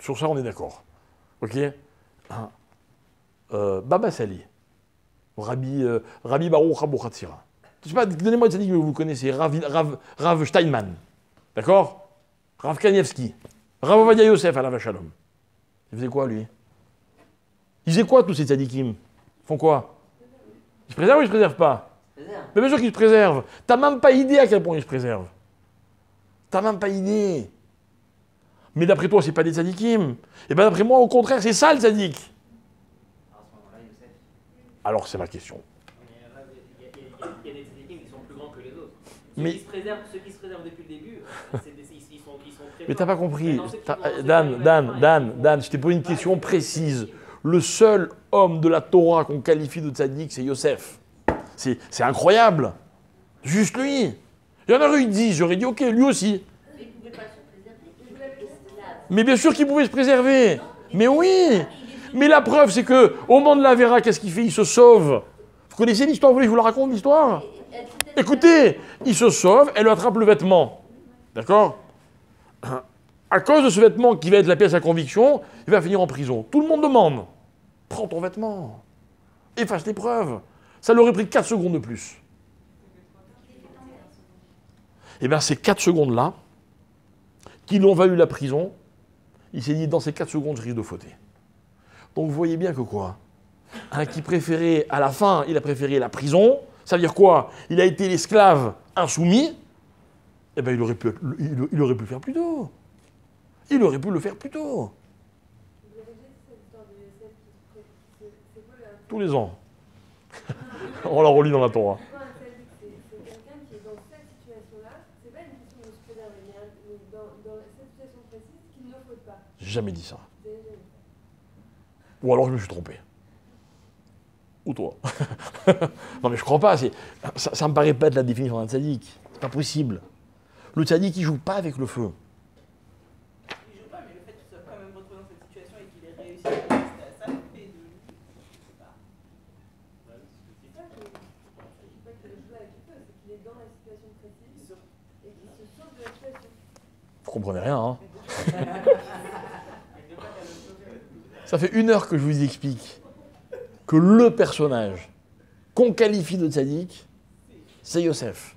Sur ça, on est d'accord. Ok? Baba Sali, Rabbi Baruch Abouchatzira. Je sais pas, donnez-moi une sadique que vous connaissez. Rav Steinman. D'accord? Rav Kanievski. Rav Ovadia Yosef, Alav Shalom. Il faisait quoi, lui? Il faisait quoi, tous ces tzadikim? Ils font quoi? Ils se préservent ou ils ne se préservent pas? Mais bien sûr qu'ils se préservent. T'as même pas idée à quel point ils se préservent. T'as même pas idée. Mais d'après toi, c'est pas des tzadikim. Et bien d'après moi, au contraire, c'est ça le tzadik. Alors c'est ma question. Il y a des tzadikim qui sont plus grands que les autres. Mais- Ceux qui se préservent depuis le début, ils sont très Mais t'as pas compris. Maintenant, ceux qui vont- ceux qui Dan, je t'ai posé une question précise. Le seul homme de la Torah qu'on qualifie de tzaddik, c'est Yosef. C'est incroyable. Juste lui. Il y en aurait eu 10, j'aurais dit ok, lui aussi. Mais il ne pouvait pas se préserver. Il voulait être esclave. Mais bien sûr qu'il pouvait se préserver. Mais oui. Mais la preuve, c'est que au moment de la Vera, qu'est-ce qu'il fait? Il se sauve. Vous connaissez l'histoire? Vous voulez que je vous la raconte, l'histoire? Elle était Écoutez, il se sauve, elle lui attrape le vêtement. D'accord? À cause de ce vêtement qui va être la pièce à conviction, il va finir en prison. Tout le monde demande. Prends ton vêtement. Efface les preuves. Ça lui aurait pris 4 secondes de plus. Eh bien, ces 4 secondes-là, qui l'ont valu la prison, il s'est dit, dans ces 4 secondes, je risque de fauter. Donc, vous voyez bien que quoi? Un qui préférait, à la fin, il a préféré la prison. Ça veut dire quoi? Il a été l'esclave insoumis. Eh bien, il aurait pu le faire plus tôt. Il aurait pu le faire plus tôt. Tous les ans. On la relit dans la Torah. C'est quelqu'un qui est dans cette situation-là. C'est pas une question de se préserver, mais dans cette situation précise, qu'il ne faut pas. J'ai jamais dit ça. Ou alors je me suis trompé. Ou toi. Non mais je crois pas. Ça me paraît pas être la définition d'un tzaddik. C'est pas possible. Le tzaddik, il joue pas avec le feu. Il joue pas, mais le fait qu'il soit quand même retrouvé dans cette situation et qu'il ait réussi à résister à ça, fait de lui, je sais pas. C'est ça que je dis pas qu'il joue avec le feu, c'est qu'il est dans la situation précise et qu'il se sauve de la situation. Vous comprenez rien, hein? Ça fait 1 heure que je vous explique que le personnage qu'on qualifie de tzaddik, c'est Yosef.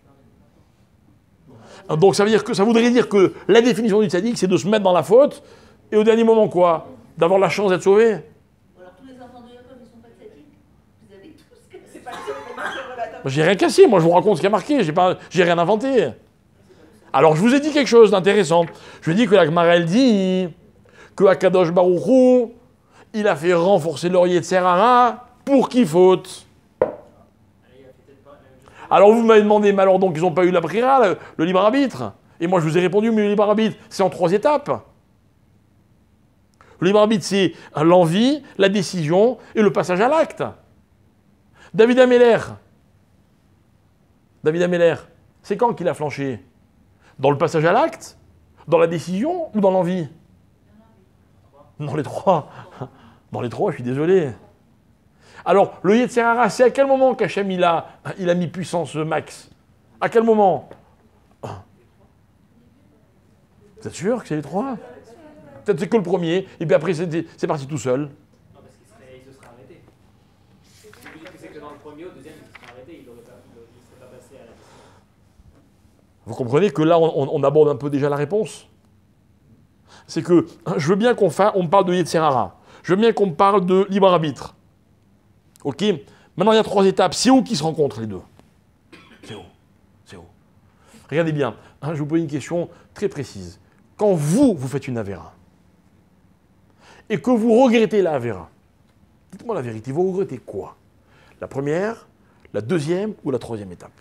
Donc ça voudrait dire que la définition du tzaddik, c'est de se mettre dans la faute, et au dernier moment quoi? D'avoir la chance d'être sauvé? Ou alors tous les enfants de Jacob, ils sont pas tzaddik. Vous avez tous que C'est pas le seul relateur. J'ai rien cassé, moi je vous raconte ce qui a marqué, j'ai rien inventé. Alors je vous ai dit quelque chose d'intéressant. Je vous ai dit que la Gemara, elle dit que Akadosh Baruch Hu, il a fait renforcer l'oreiller de Serara pour qu'il faute. Alors vous m'avez demandé, mais alors donc ils n'ont pas eu la brira, le libre arbitre? Et moi je vous ai répondu, mais le libre arbitre, c'est en 3 étapes. Le libre arbitre, c'est l'envie, la décision et le passage à l'acte. David Ameller, c'est quand qu'il a flanché? Dans le passage à l'acte? Dans la décision ou dans l'envie? Dans les 3. Dans les 3, je suis désolé. Alors, le Yetzer Hara, c'est à quel moment qu'Hachem il a mis puissance max? À quel moment? Vous êtes sûr que c'est les 3? Peut-être c'est que le premier, et puis après c'est parti tout seul. Non, parce qu'il se serait arrêté. C'est que dans le premier, au deuxième, il se serait arrêté, il ne serait pas passé à la décision. Vous comprenez que là, on aborde un peu déjà la réponse? C'est que je veux bien qu'on parle de Yetzer Hara. Je veux bien qu'on parle de libre arbitre. Ok? Maintenant, il y a 3 étapes. C'est où qui se rencontrent les deux? C'est où? Regardez bien. Je vous pose une question très précise. Quand vous faites une avéra, et que vous regrettez la avéra, dites-moi la vérité, vous regrettez quoi? La première, la deuxième ou la 3e étape?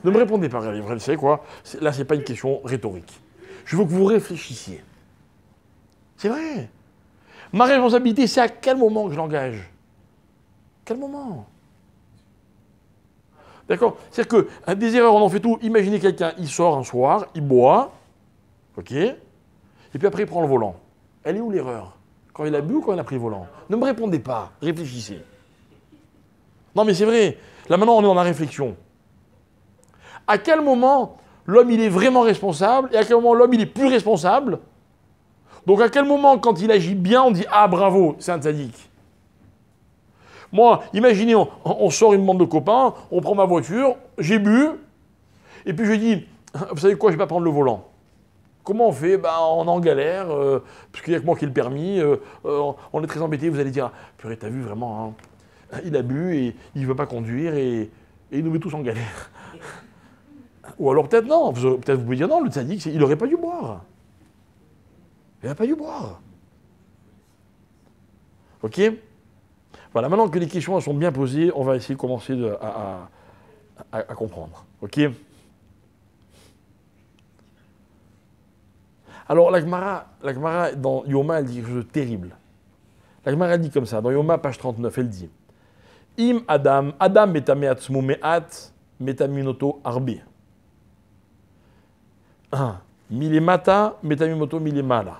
Ne me répondez pas, vous savez quoi? Là, ce n'est pas une question rhétorique. Je veux que vous réfléchissiez. C'est vrai. Ma responsabilité, c'est à quel moment que je l'engage? Quel moment? D'accord? C'est-à-dire que des erreurs, on en fait tout. Imaginez quelqu'un, il sort un soir, il boit, ok? Et puis après, il prend le volant. Elle est où l'erreur? Quand il a bu ou quand il a pris le volant? Ne me répondez pas, réfléchissez. Non mais c'est vrai. Là maintenant, on est dans la réflexion. À quel moment l'homme, il est vraiment responsable et à quel moment l'homme, il est plus responsable? Donc à quel moment, quand il agit bien, on dit « Ah, bravo, c'est un tzaddik ». Moi, imaginez, on sort une bande de copains, on prend ma voiture, j'ai bu, et puis je dis « Vous savez quoi, je ne vais pas prendre le volant ». Comment on fait? On est en galère, parce qu'il n'y a que moi qui ai le permis, on est très embêtés, vous allez dire « Purée, t'as vu vraiment, hein, il a bu et il ne veut pas conduire et il nous met tous en galère ». Ou alors peut-être non, peut-être vous pouvez dire « Non, le tzaddik, il n'aurait pas dû boire ». Il n'a pas dû boire. Ok? Voilà, maintenant que les questions sont bien posées, on va essayer de commencer à comprendre. Ok? Alors, la Gemara, dans Yoma, elle dit quelque chose de terrible. La Gemara dit comme ça, dans Yoma, page 39, elle dit Im Adam metame atzmo me'at, metaminoto arbe. Milemata, metamimoto milemala.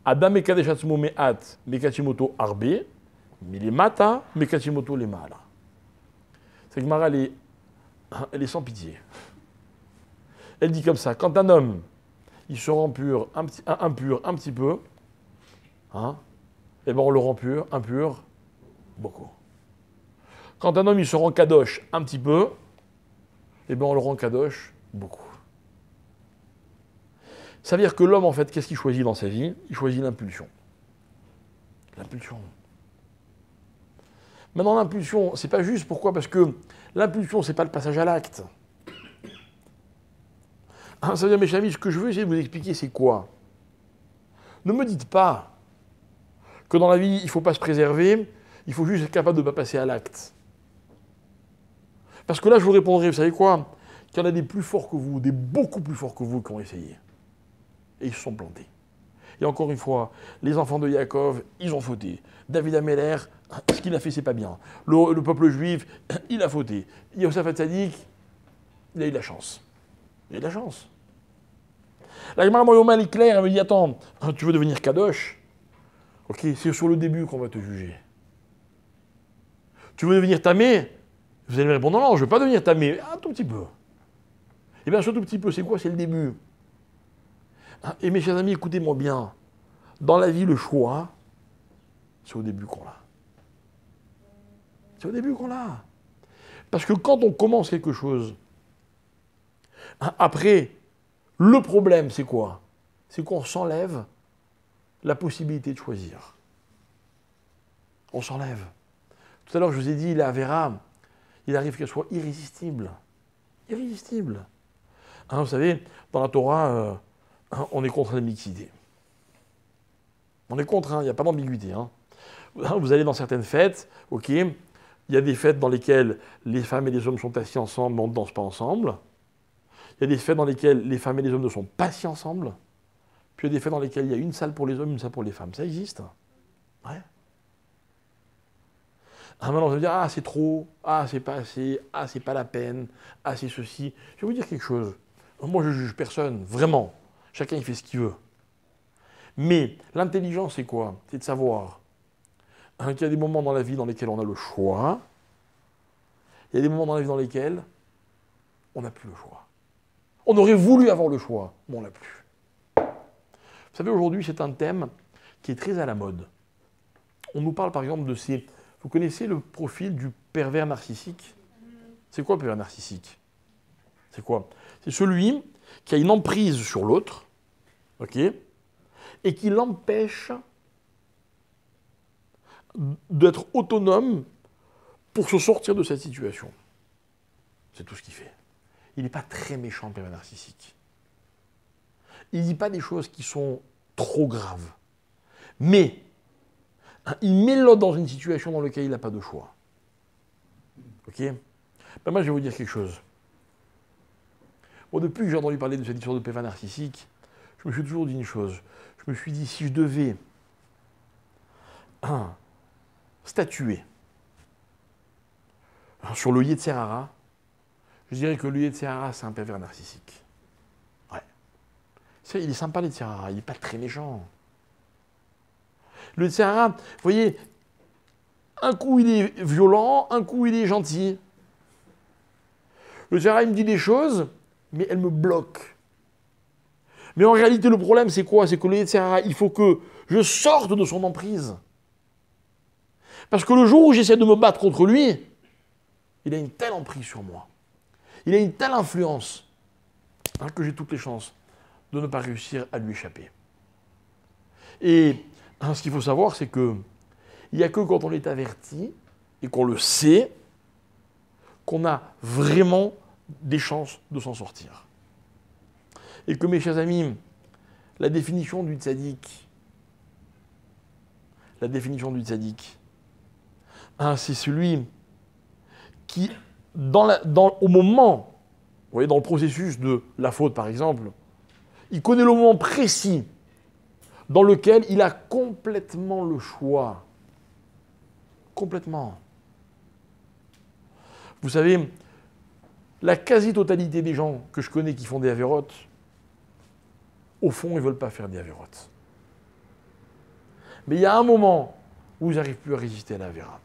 Adam mekadesh atzmo me'at, mekachimoto arbe. Milemata, mekachimoto lemala. Cette Gemara, elle est elle est sans pitié. Elle dit comme ça, quand un homme, il se rend impur un petit peu, hein, eh ben on le rend impur, beaucoup. Quand un homme, il se rend kadosh un petit peu, eh ben on le rend kadosh, beaucoup. Ça veut dire que l'homme, en fait, qu'est-ce qu'il choisit dans sa vie? Il choisit l'impulsion. L'impulsion. Maintenant, l'impulsion, c'est pas juste. Pourquoi? Parce que l'impulsion, c'est pas le passage à l'acte. Ça veut dire, mes chers amis, ce que je veux essayer de vous expliquer, c'est quoi? Ne me dites pas que dans la vie, il ne faut pas se préserver, il faut juste être capable de ne pas passer à l'acte. Parce que là, je vous répondrai, vous savez quoi? Qu'il y en a des plus forts que vous, des beaucoup plus forts que vous, qui ont essayé. Et ils se sont plantés. Et encore une fois, les enfants de Yaakov, ils ont fauté. David Améler, ce qu'il a fait, c'est pas bien. Le peuple juif, il a fauté. Yosef Hatzadik, il a eu de la chance. Il a eu de la chance. La Gemara Moyoma est claire, elle me dit, attends, tu veux devenir Kadosh? Ok, c'est sur le début qu'on va te juger. Tu veux devenir Tamé? Vous allez me répondre, non, je ne veux pas devenir Tamé. Un tout petit peu. Eh bien, ce tout petit peu, c'est quoi? C'est le début. Et mes chers amis, écoutez-moi bien. Dans la vie, le choix, c'est au début qu'on l'a. C'est au début qu'on l'a. Parce que quand on commence quelque chose, après, le problème, c'est quoi? C'est qu'on s'enlève la possibilité de choisir. On s'enlève. Tout à l'heure, je vous ai dit, la Avera, il arrive qu'elle soit irrésistible. Irrésistible. Vous savez, dans la Torah, on est contre la mixité. On est contre, il n'y a pas d'ambiguïté. Vous allez dans certaines fêtes, ok, il y a des fêtes dans lesquelles les femmes et les hommes sont assis ensemble, mais on ne danse pas ensemble. Il y a des fêtes dans lesquelles les femmes et les hommes ne sont pas assis ensemble. Puis il y a des fêtes dans lesquelles il y a une salle pour les hommes, une salle pour les femmes. Ça existe. Ouais. Maintenant, on va dire, c'est trop, c'est pas assez, c'est pas la peine, c'est ceci. Je vais vous dire quelque chose. Moi, je ne juge personne, vraiment. Chacun, il fait ce qu'il veut. Mais l'intelligence, c'est quoi? C'est de savoir qu'il y a des moments dans la vie dans lesquels on a le choix. Il y a des moments dans la vie dans lesquels on n'a plus le choix. On aurait voulu avoir le choix, mais on ne l'a plus. Vous savez, aujourd'hui, c'est un thème qui est très à la mode. On nous parle, par exemple, de ces... Vous connaissez le profil du pervers narcissique? C'est quoi le pervers narcissique? C'est quoi? C'est celui qui a une emprise sur l'autre, ok, et qui l'empêche d'être autonome pour se sortir de cette situation. C'est tout ce qu'il fait. Il n'est pas très méchant, le pervers narcissique. Il ne dit pas des choses qui sont trop graves. Mais il met l'autre dans une situation dans laquelle il n'a pas de choix. Ok? Moi, je vais vous dire quelque chose. Bon, depuis que j'ai entendu parler de cette histoire de pervers narcissique, je me suis toujours dit une chose. Je me suis dit, si je devais statuer sur le Yetzer Hara, je dirais que le Yetzer Hara, c'est un pervers narcissique. Ouais. Il est sympa, le Yetzer Hara, il n'est pas très méchant. Le Yetzer Hara, vous voyez, un coup il est violent, un coup il est gentil. Le Yetzer Hara, il me dit des choses, mais elle me bloque. Mais en réalité, le problème, c'est quoi? C'est que le Yetzer Hara, il faut que je sorte de son emprise. Parce que le jour où j'essaie de me battre contre lui, il a une telle emprise sur moi. Il a une telle influence que j'ai toutes les chances de ne pas réussir à lui échapper. Et ce qu'il faut savoir, c'est qu'il n'y a que quand on est averti et qu'on le sait, qu'on a vraiment des chances de s'en sortir. Et que, mes chers amis, la définition du tzaddik, c'est celui qui, au moment, vous voyez, dans le processus de la faute, par exemple, il connaît le moment précis dans lequel il a complètement le choix. Complètement. Vous savez, la quasi-totalité des gens que je connais qui font des avérotes, au fond, ils ne veulent pas faire des avérotes. Mais il y a un moment où ils n'arrivent plus à résister à l'avéra.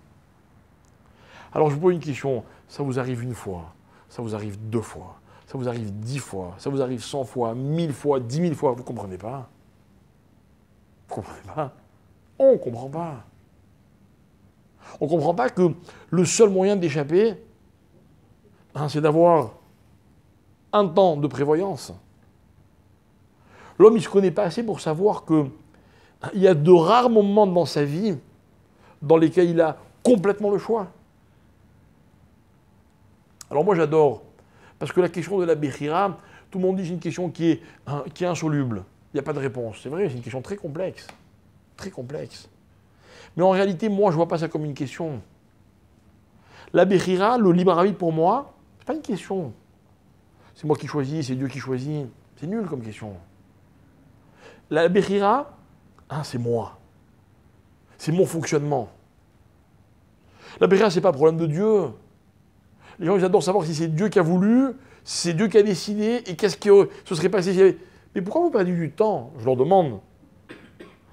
Alors je vous pose une question, ça vous arrive une fois, Ça vous arrive 2 fois, ça vous arrive 10 fois, ça vous arrive 100 fois, 1000 fois, 10 000 fois. Vous ne comprenez pas. Vous ne comprenez pas. On ne comprend pas. On ne comprend pas que le seul moyen d'échapper, c'est d'avoir un temps de prévoyance. L'homme, il ne se connaît pas assez pour savoir qu'il y a de rares moments dans sa vie dans lesquels il a complètement le choix. Alors moi, j'adore, parce que la question de la Bechira, tout le monde dit que c'est une question qui est insoluble. Il n'y a pas de réponse. C'est vrai, c'est une question très complexe. Très complexe. Mais en réalité, moi, je ne vois pas ça comme une question. La Bechira, le libre arbitre pour moi, ce n'est pas une question. C'est moi qui choisis, c'est Dieu qui choisit. C'est nul comme question. La Bechira, c'est moi. C'est mon fonctionnement. La Bechira, ce n'est pas un problème de Dieu. Les gens, ils adorent savoir si c'est Dieu qui a voulu, si c'est Dieu qui a décidé, et qu'est-ce qui se serait passé s'il y avait... Mais pourquoi vous perdez du temps, je leur demande,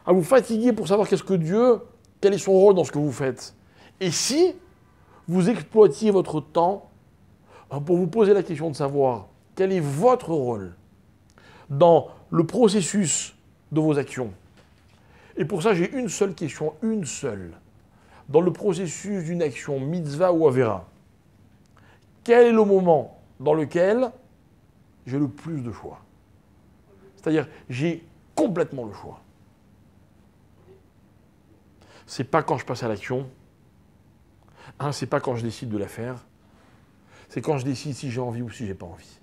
à vous fatiguer pour savoir qu'est-ce que Dieu, quel est son rôle dans ce que vous faites? Et si vous exploitiez votre temps pour vous poser la question de savoir quel est votre rôle dans le processus de vos actions. Et pour ça, j'ai une seule question, une seule. Dans le processus d'une action, mitzvah ou avera, quel est le moment dans lequel j'ai le plus de choix? C'est-à-dire, j'ai complètement le choix. C'est pas quand je passe à l'action, c'est pas quand je décide de la faire, c'est quand je décide si j'ai envie ou si j'ai pas envie.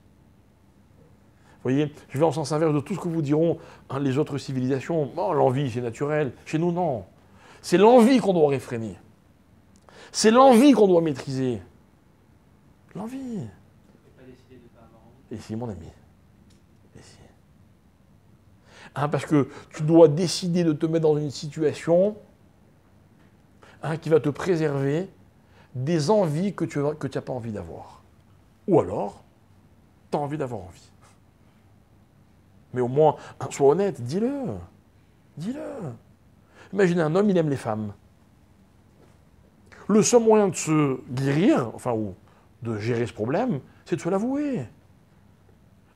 Vous voyez, je vais en sens inverse de tout ce que vous diront les autres civilisations. Oh, l'envie, c'est naturel. Chez nous, non. C'est l'envie qu'on doit réfréner. C'est l'envie qu'on doit maîtriser. L'envie. Pas décider de ne pas avoir envie. Et si, mon ami. Et si. Parce que tu dois décider de te mettre dans une situation qui va te préserver des envies que tu n'as pas envie d'avoir. Ou alors, tu as envie d'avoir envie. Mais au moins, sois honnête, dis-le. Dis-le. Imaginez un homme, il aime les femmes. Le seul moyen de se guérir, ou de gérer ce problème, c'est de se l'avouer.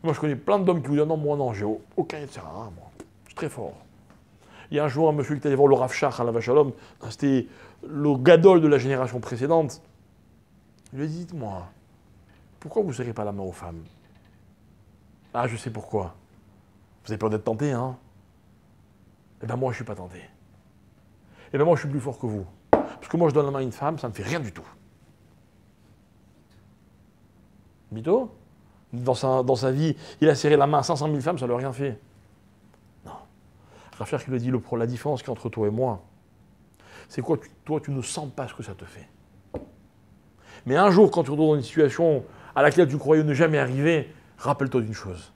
Moi, je connais plein d'hommes qui vous disent non, j'ai aucun etc. Moi, je suis très fort. Il y a un jour un monsieur qui est allé voir le Rav Shach à la Vache à l'homme, c'était le gadol de la génération précédente. Il lui a dit, dites-moi, pourquoi vous ne serrez pas la main aux femmes? Ah, je sais pourquoi. Vous avez peur d'être tenté, hein? Eh bien, moi, je ne suis pas tenté. Eh bien, moi, je suis plus fort que vous. Parce que moi, je donne la main à une femme, ça ne me fait rien du tout. Mytho? Dans sa vie, il a serré la main à 500 000 femmes, ça ne lui a rien fait. Non. Raphaël qui lui a dit, la différence qu'il y a entre toi et moi, c'est quoi? Toi, tu ne sens pas ce que ça te fait. Mais un jour, quand tu te retrouves dans une situation à laquelle tu croyais ne jamais arriver, rappelle-toi d'une chose.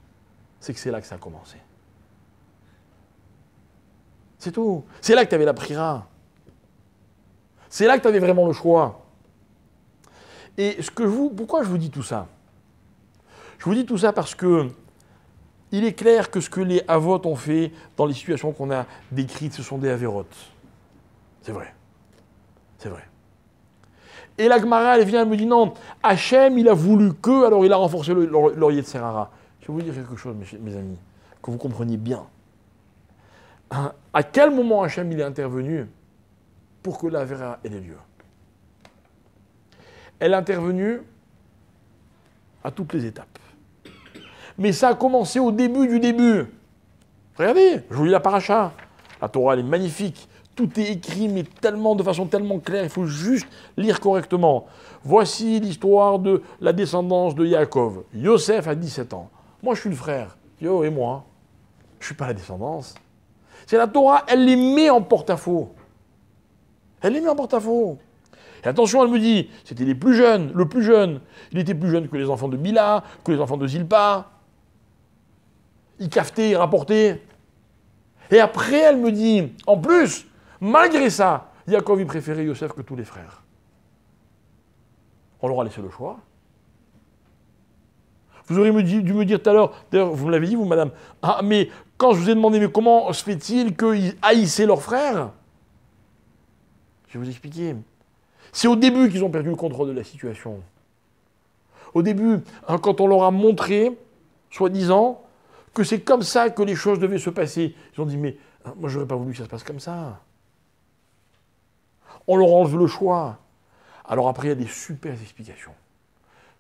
C'est que c'est là que ça a commencé. C'est tout. C'est là que tu avais la prière. C'est là que tu avais vraiment le choix. Et pourquoi je vous dis tout ça? Je vous dis tout ça parce que il est clair que ce que les avotes ont fait dans les situations qu'on a décrites, ce sont des avérotes. C'est vrai. C'est vrai. Et la Gemara, elle vient et me dit non, Hachem, il a voulu que, alors il a renforcé leur Yetzerara. Je vais vous dire quelque chose, mes amis, que vous compreniez bien. À quel moment Hachem il est intervenu pour que la Vera ait lieu? Elle est intervenue à toutes les étapes. Mais ça a commencé au début du début. Regardez, je vous lis la paracha. La Torah, elle est magnifique. Tout est écrit, mais de façon tellement claire, il faut juste lire correctement. Voici l'histoire de la descendance de Yaakov. Yosef a 17 ans. Moi, je suis le frère. Et moi, je ne suis pas la descendance. C'est la Torah, elle les met en porte-à-faux. Elle les met en porte-à-faux. Et attention, elle me dit, c'était le plus jeune. Il était plus jeune que les enfants de Bila, que les enfants de Zilpa. Il cafetait, il rapportait. Et après, elle me dit, en plus, malgré ça, Yaakov, il préférait Yosef que tous les frères. On leur a laissé le choix. Vous auriez dû me dire tout à l'heure, d'ailleurs, vous me l'avez dit, vous, madame, mais quand je vous ai demandé, mais comment se fait-il qu'ils haïssaient leurs frères? Je vais vous expliquer. C'est au début qu'ils ont perdu le contrôle de la situation. Au début, hein, quand on leur a montré, soi-disant, que c'est comme ça que les choses devaient se passer, ils ont dit, mais hein, moi, j'aurais pas voulu que ça se passe comme ça. On leur enlève le choix. Alors après, il y a des super explications.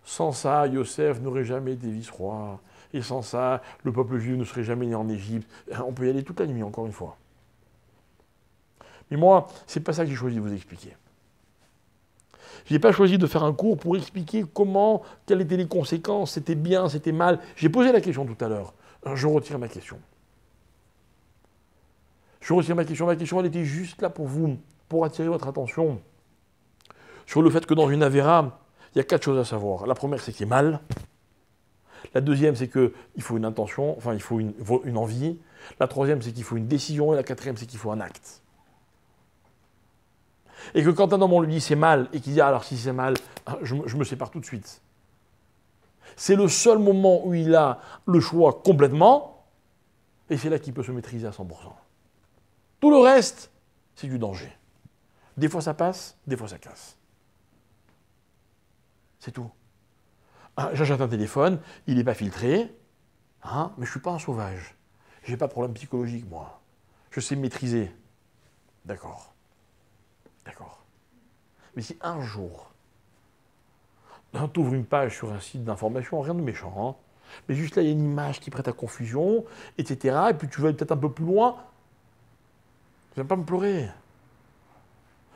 Sans ça, Yosef n'aurait jamais été vice-roi. Et sans ça, le peuple juif ne serait jamais né en Égypte. On peut y aller toute la nuit, encore une fois. Mais moi, c'est pas ça que j'ai choisi de vous expliquer. Je n'ai pas choisi de faire un cours pour expliquer comment, quelles étaient les conséquences, c'était bien, c'était mal. J'ai posé la question tout à l'heure. Je retire ma question. Je retire ma question. Ma question, elle était juste là pour vous, pour attirer votre attention sur le fait que dans une Avera, il y a 4 choses à savoir. La première, c'est qu'il est mal. La deuxième, c'est qu'il faut une intention, enfin, il faut une envie. La troisième, c'est qu'il faut une décision. Et la quatrième, c'est qu'il faut un acte. Et que quand un homme, on lui dit c'est mal, et qu'il dit alors si c'est mal, je me sépare tout de suite. C'est le seul moment où il a le choix complètement, et c'est là qu'il peut se maîtriser à 100%. Tout le reste, c'est du danger. Des fois ça passe, des fois ça casse. C'est tout. J'achète un téléphone, il n'est pas filtré, mais je ne suis pas un sauvage. Je n'ai pas de problème psychologique, moi. Je sais me maîtriser. D'accord. D'accord. Mais si un jour, tu ouvres une page sur un site d'information, rien de méchant, mais juste là, il y a une image qui prête à confusion, etc., et puis tu vas peut-être un peu plus loin, tu ne vas pas me pleurer.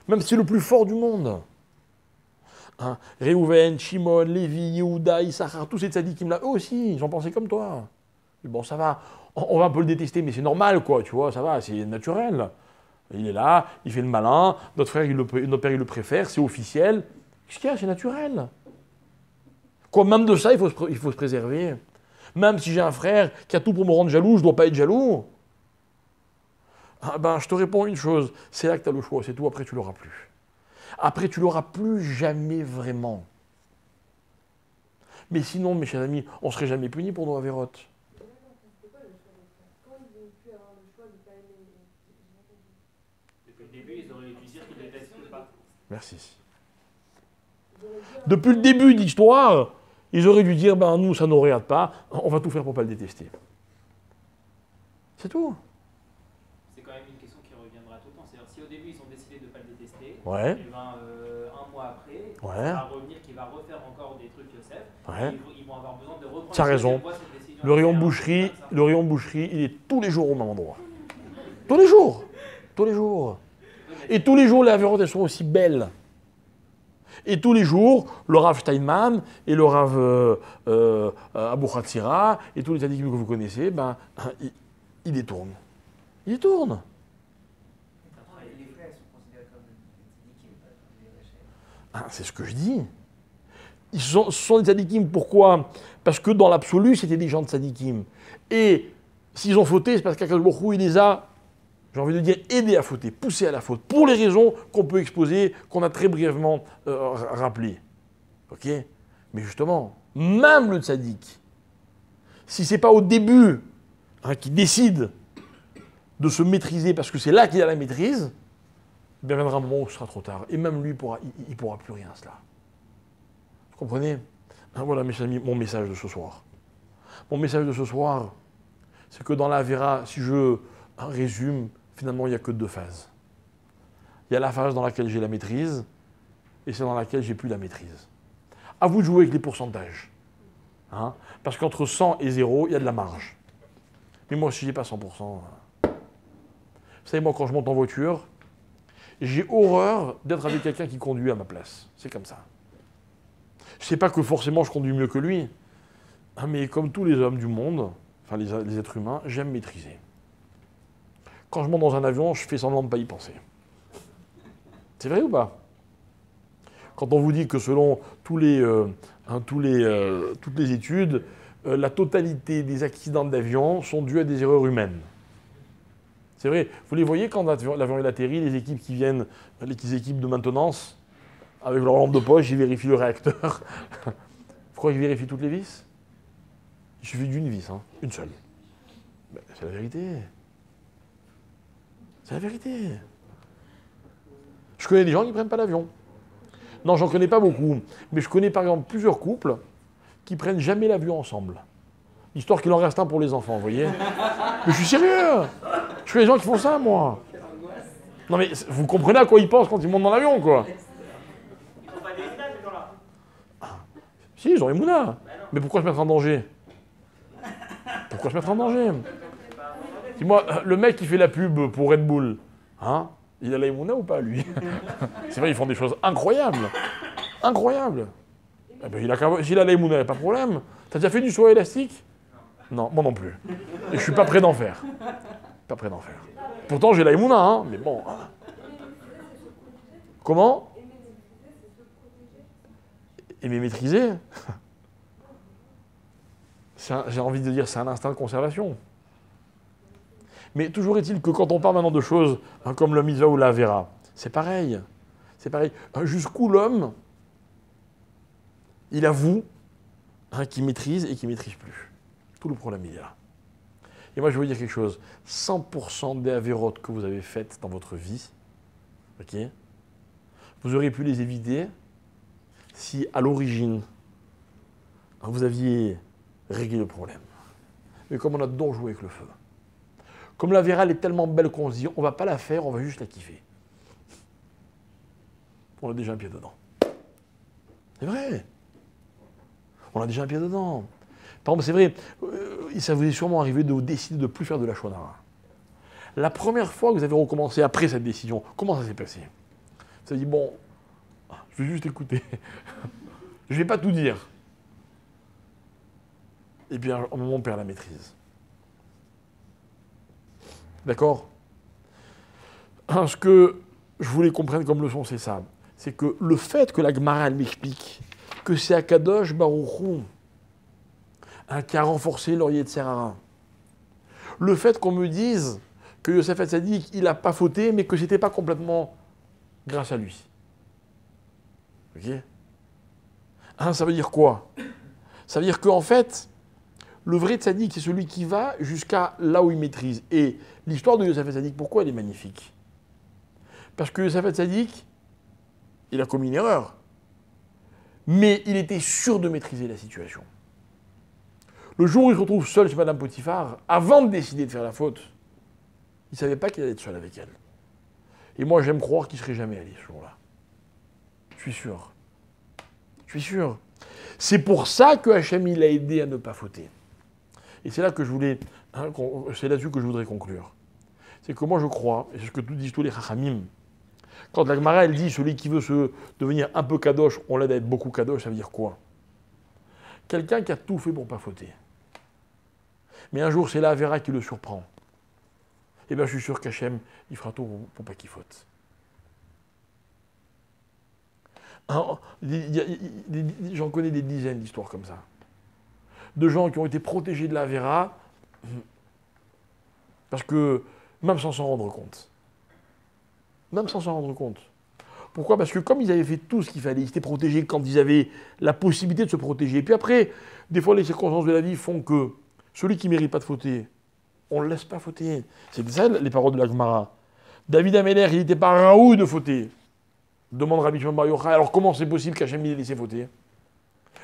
Même si c'est le plus fort du monde. Réhouven, Shimon, Lévi, Yehuda, Issachar, tous ces tzadikim là, eux aussi, ils ont pensé comme toi. Bon, ça va, on va un peu le détester, mais c'est normal, quoi, tu vois, ça va, c'est naturel. Il est là, il fait le malin, notre père il le préfère, c'est officiel. Qu'est-ce qu'il y a, c'est naturel. Quoi, même de ça, il faut se préserver. Même si j'ai un frère qui a tout pour me rendre jaloux, je ne dois pas être jaloux. Je te réponds une chose, c'est là que tu as le choix, c'est tout, après tu l'auras plus. Après tu l'auras plus jamais vraiment. Mais sinon, mes chers amis, on ne serait jamais punis pour nos avérotes. Merci. Depuis le début de l'histoire, ils auraient dû dire, nous, ça ne nous regarde pas, on va tout faire pour ne pas le détester. C'est tout. C'est quand même une question qui reviendra tout le temps. C'est-à-dire, si au début, ils ont décidé de ne pas le détester, ouais. Et un mois après, ouais. Ça va revenir, qu'il va refaire encore des trucs Yosef, ouais. Ils vont avoir besoin de reprendre... Tu as raison. Le rayon boucherie, il est tous les jours au même endroit. Tous les jours. Tous les jours. Et tous les jours, les avérotes, elles sont aussi belles. Et tous les jours, le Rav Steinman et le Rav Abou Khatsira et tous les tzadikim que vous connaissez, ils détournent. Ils détournent. Les frères sont considérés comme des tzadikim. C'est ce que je dis. Ce sont des tzadikim, pourquoi? Parce que dans l'absolu, c'était des gens de tzadikim. Et s'ils ont fauté, c'est parce qu'Akadosh Baruch Hu, il les a, j'ai envie de dire, aidés à fauter, poussés à la faute, pour les raisons qu'on peut exposer, qu'on a très brièvement rappelées. Ok? Mais justement, même le tzaddik, si ce n'est pas au début qu'il décide de se maîtriser, parce que c'est là qu'il a la maîtrise, il viendra un moment où ce sera trop tard. Et même lui, il ne pourra plus rien, cela. Vous comprenez? Voilà, mes amis, mon message de ce soir. Mon message de ce soir, c'est que dans la Avera, si je résume, finalement, il n'y a que 2 phases. Il y a la phase dans laquelle j'ai la maîtrise, et celle dans laquelle j'ai plus la maîtrise. À vous de jouer avec les pourcentages. Parce qu'entre 100 et 0, il y a de la marge. Mais moi, si je n'ai pas 100%... Vous savez, moi, quand je monte en voiture, j'ai horreur d'être avec quelqu'un qui conduit à ma place. C'est comme ça. Je ne sais pas que forcément je conduis mieux que lui, mais comme tous les hommes du monde, enfin les êtres humains, j'aime maîtriser. Quand je monte dans un avion, je fais semblant de ne pas y penser. C'est vrai ou pas? Quand on vous dit que selon toutes les études, la totalité des accidents d'avion sont dus à des erreurs humaines. C'est vrai, vous les voyez quand l'avion atterrit, les équipes qui viennent, les équipes de maintenance, avec leur lampe de poche, ils vérifient le réacteur. Vous croyez qu'ils vérifient toutes les vis? Il suffit d'une vis, une seule. C'est la vérité. C'est la vérité. Je connais des gens qui ne prennent pas l'avion. Non, j'en connais pas beaucoup. Mais je connais par exemple plusieurs couples qu'ils prennent jamais l'avion ensemble. Histoire qu'il en reste un pour les enfants, vous voyez. Mais je suis sérieux. Je suis les gens qui font ça, moi. Non mais vous comprenez à quoi ils pensent quand ils montent dans l'avion, quoi. Ils font pas des images, ces gens-là. Si, ils ont les mounas. Mais pourquoi se mettre en danger? Pourquoi se mettre en danger? Dis-moi, le mec qui fait la pub pour Red Bull, hein, il a la Mouna ou pas, lui? C'est vrai, ils font des choses incroyables. Incroyables. Eh ben, s'il a la Mouna, il n'y a pas de problème. T'as déjà fait du saut élastique? Non, moi non plus. Et je suis pas prêt d'en faire. Pas prêt d'en faire. Pourtant, j'ai la Mouna, hein, mais bon. Comment? Aimer maîtriser? J'ai envie de dire, c'est un instinct de conservation. Mais toujours est-il que quand on parle maintenant de choses hein, comme le mitzvah ou la vera, c'est pareil. C'est pareil. Jusqu'où l'homme, il avoue hein, qu'il maîtrise et qu'il ne maîtrise plus. Tout le problème, il est là. Et moi, je vais vous dire quelque chose. 100% des avérotes que vous avez faites dans votre vie, ok, vous auriez pu les éviter si, à l'origine, vous aviez réglé le problème. Mais comme on a donc joué avec le feu, comme la vera elle est tellement belle qu'on se dit, on va pas la faire, on va juste la kiffer. On a déjà un pied dedans. C'est vrai. On a déjà un pied dedans. Par exemple, c'est vrai, ça vous est sûrement arrivé de décider de ne plus faire de la shonara. La première fois que vous avez recommencé après cette décision, comment ça s'est passé? Vous avez dit, bon, je vais juste écouter. Je ne vais pas tout dire. Et puis, à un moment, on perd la maîtrise. D'accord? Ce que je voulais comprendre comme leçon, c'est ça. C'est que le fait que la Gemara, elle m'explique que c'est Akadosh Baruch Hu qui a renforcé leur Yetzer Hara. Le fait qu'on me dise que Yosef Hatzadik, il n'a pas fauté, mais que ce n'était pas complètement grâce à lui. Ok? Ça veut dire quoi? Ça veut dire qu'en fait, le vrai tzaddik, c'est celui qui va jusqu'à là où il maîtrise. Et l'histoire de Yosef Hatzadik, pourquoi elle est magnifique? Parce que Yosef Hatzadik, il a commis une erreur. Mais il était sûr de maîtriser la situation. Le jour où il se retrouve seul chez Madame Potiphar, avant de décider de faire la faute, il ne savait pas qu'il allait être seul avec elle. Et moi, j'aime croire qu'il ne serait jamais allé ce jour-là. Je suis sûr. Je suis sûr. C'est pour ça que Hachem, il l'a aidé à ne pas fauter. Et c'est là que je voulais, c'est là-dessus que je voudrais conclure. C'est que moi, je crois, et c'est ce que disent tous les Chachamim, quand la Gemara, elle dit, celui qui veut devenir un peu kadosh, on l'aide à être beaucoup kadosh, ça veut dire quoi? Quelqu'un qui a tout fait pour ne pas fauter. Mais un jour, c'est la Avera qui le surprend. Eh bien, je suis sûr qu'Hachem, il fera tout pour pas qu'il faute. J'en connais des dizaines d'histoires comme ça. De gens qui ont été protégés de la Avera, parce que, même sans s'en rendre compte. Même sans s'en rendre compte. Pourquoi? Parce que comme ils avaient fait tout ce qu'il fallait, ils étaient protégés quand ils avaient la possibilité de se protéger. Et puis après, des fois, les circonstances de la vie font que celui qui ne mérite pas de fauter, on ne le laisse pas fauter. C'est ça les paroles de la Gemara. David Améler, il n'était pas raoult de fauter. Demande Rabbi Shimon Bar Yochai, alors comment c'est possible qu'Hachem l'ait laissé fauter?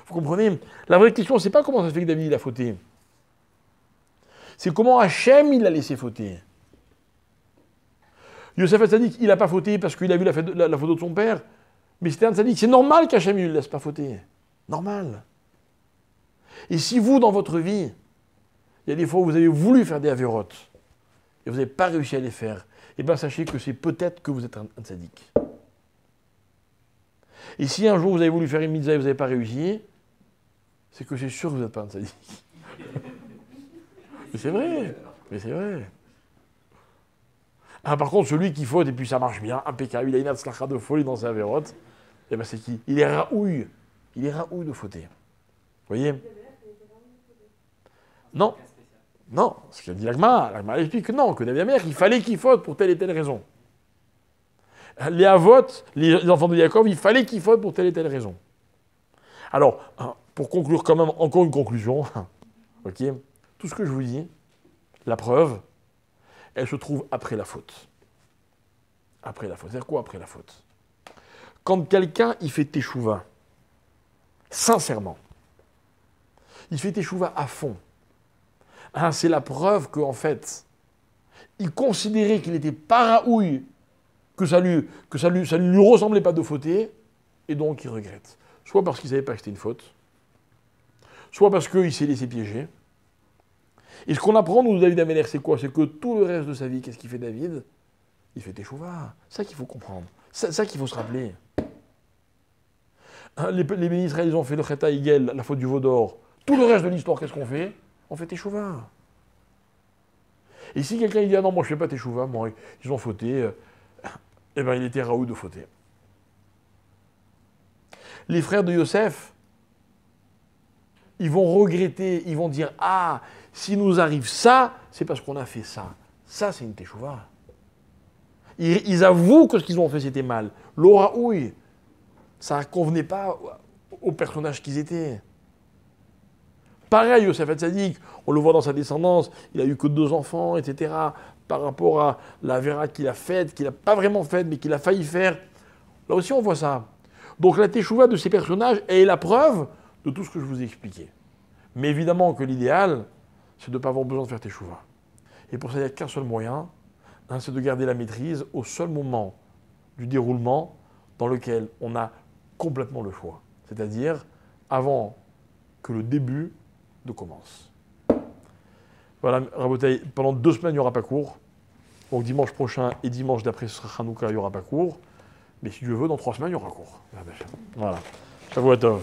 Vous comprenez? La vraie question, c'est pas comment ça se fait que David il a fauté. C'est comment Hachem il l'a laissé fauter. Yosef Hatzadik, il n'a pas fauté parce qu'il a vu la photo de son père, mais c'était un tzaddik. C'est normal qu'Hachem ne le laisse pas fauter. Normal. Et si vous, dans votre vie, il y a des fois où vous avez voulu faire des avérotes et vous n'avez pas réussi à les faire, eh bien sachez que c'est peut-être que vous êtes un tzaddik. Et si un jour vous avez voulu faire une mitzvah et vous n'avez pas réussi, c'est que c'est sûr que vous n'êtes pas un tzaddik. Mais c'est vrai. Mais c'est vrai. Par contre, celui qui faute et puis ça marche bien, impeccable, il a une atzlacha de folie dans ses avérotes, eh ben c'est qui? Il est raouille. Il est raouille de fauter. Vous voyez? Non. Non, ce qu'a dit l'Agma. L'Agma explique que non, que David Améler, il fallait qu'il faute pour telle et telle raison. Les Avot, les enfants de Yaakov, il fallait qu'ils faute pour telle et telle raison. Alors, pour conclure quand même, encore une conclusion, ok, tout ce que je vous dis, la preuve, elle se trouve après la faute. Après la faute. C'est-à-dire quoi après la faute? Quand quelqu'un, il fait teshuva, sincèrement, il fait teshuva à fond. Hein, c'est la preuve qu'en fait, il considérait qu'il n'était pas raoui, que ça lui ressemblait pas de fauter, et donc il regrette. Soit parce qu'il ne savait pas que c'était une faute, soit parce qu'il s'est laissé piéger. Et ce qu'on apprend, nous, de David Améler, c'est quoi? C'est que tout le reste de sa vie, qu'est-ce qu'il fait David? Il fait teshuva. C'est ça qu'il faut comprendre. C'est ça qu'il faut se rappeler. Hein, les bénis Israël, ils ont fait le Cheta Higel, la faute du veau d'or. Tout le reste de l'histoire, qu'est-ce qu'on fait? On fait teshuva. Et si quelqu'un il dit « Ah non, moi je ne fais pas teshuva, moi, ils ont fauté », eh bien il était raoult de fauter. Les frères de Yosef, ils vont regretter, ils vont dire « Ah, s'il nous arrive ça, c'est parce qu'on a fait ça. » Ça, c'est une teshuva. Ils avouent que ce qu'ils ont fait, c'était mal. L'oraouille, ça ne convenait pas aux personnages qu'ils étaient. Pareil, Yosef Hatzadik, on le voit dans sa descendance, il a eu que 2 enfants, etc. Par rapport à la vera qu'il a faite, qu'il n'a pas vraiment faite, mais qu'il a failli faire. Là aussi, on voit ça. Donc la teshuva de ces personnages est la preuve de tout ce que je vous ai expliqué. Mais évidemment que l'idéal, c'est de ne pas avoir besoin de faire teshuva. Et pour ça, il n'y a qu'un seul moyen, hein, c'est de garder la maîtrise au seul moment du déroulement dans lequel on a complètement le choix. C'est-à-dire avant que le début ne commence. Voilà, Rabotai, pendant 2 semaines, il n'y aura pas cours. Donc dimanche prochain et dimanche d'après, ce sera Hanouka, il n'y aura pas cours. Mais si Dieu veut, dans 3 semaines, il y aura cours. Voilà. Shavuot Tov.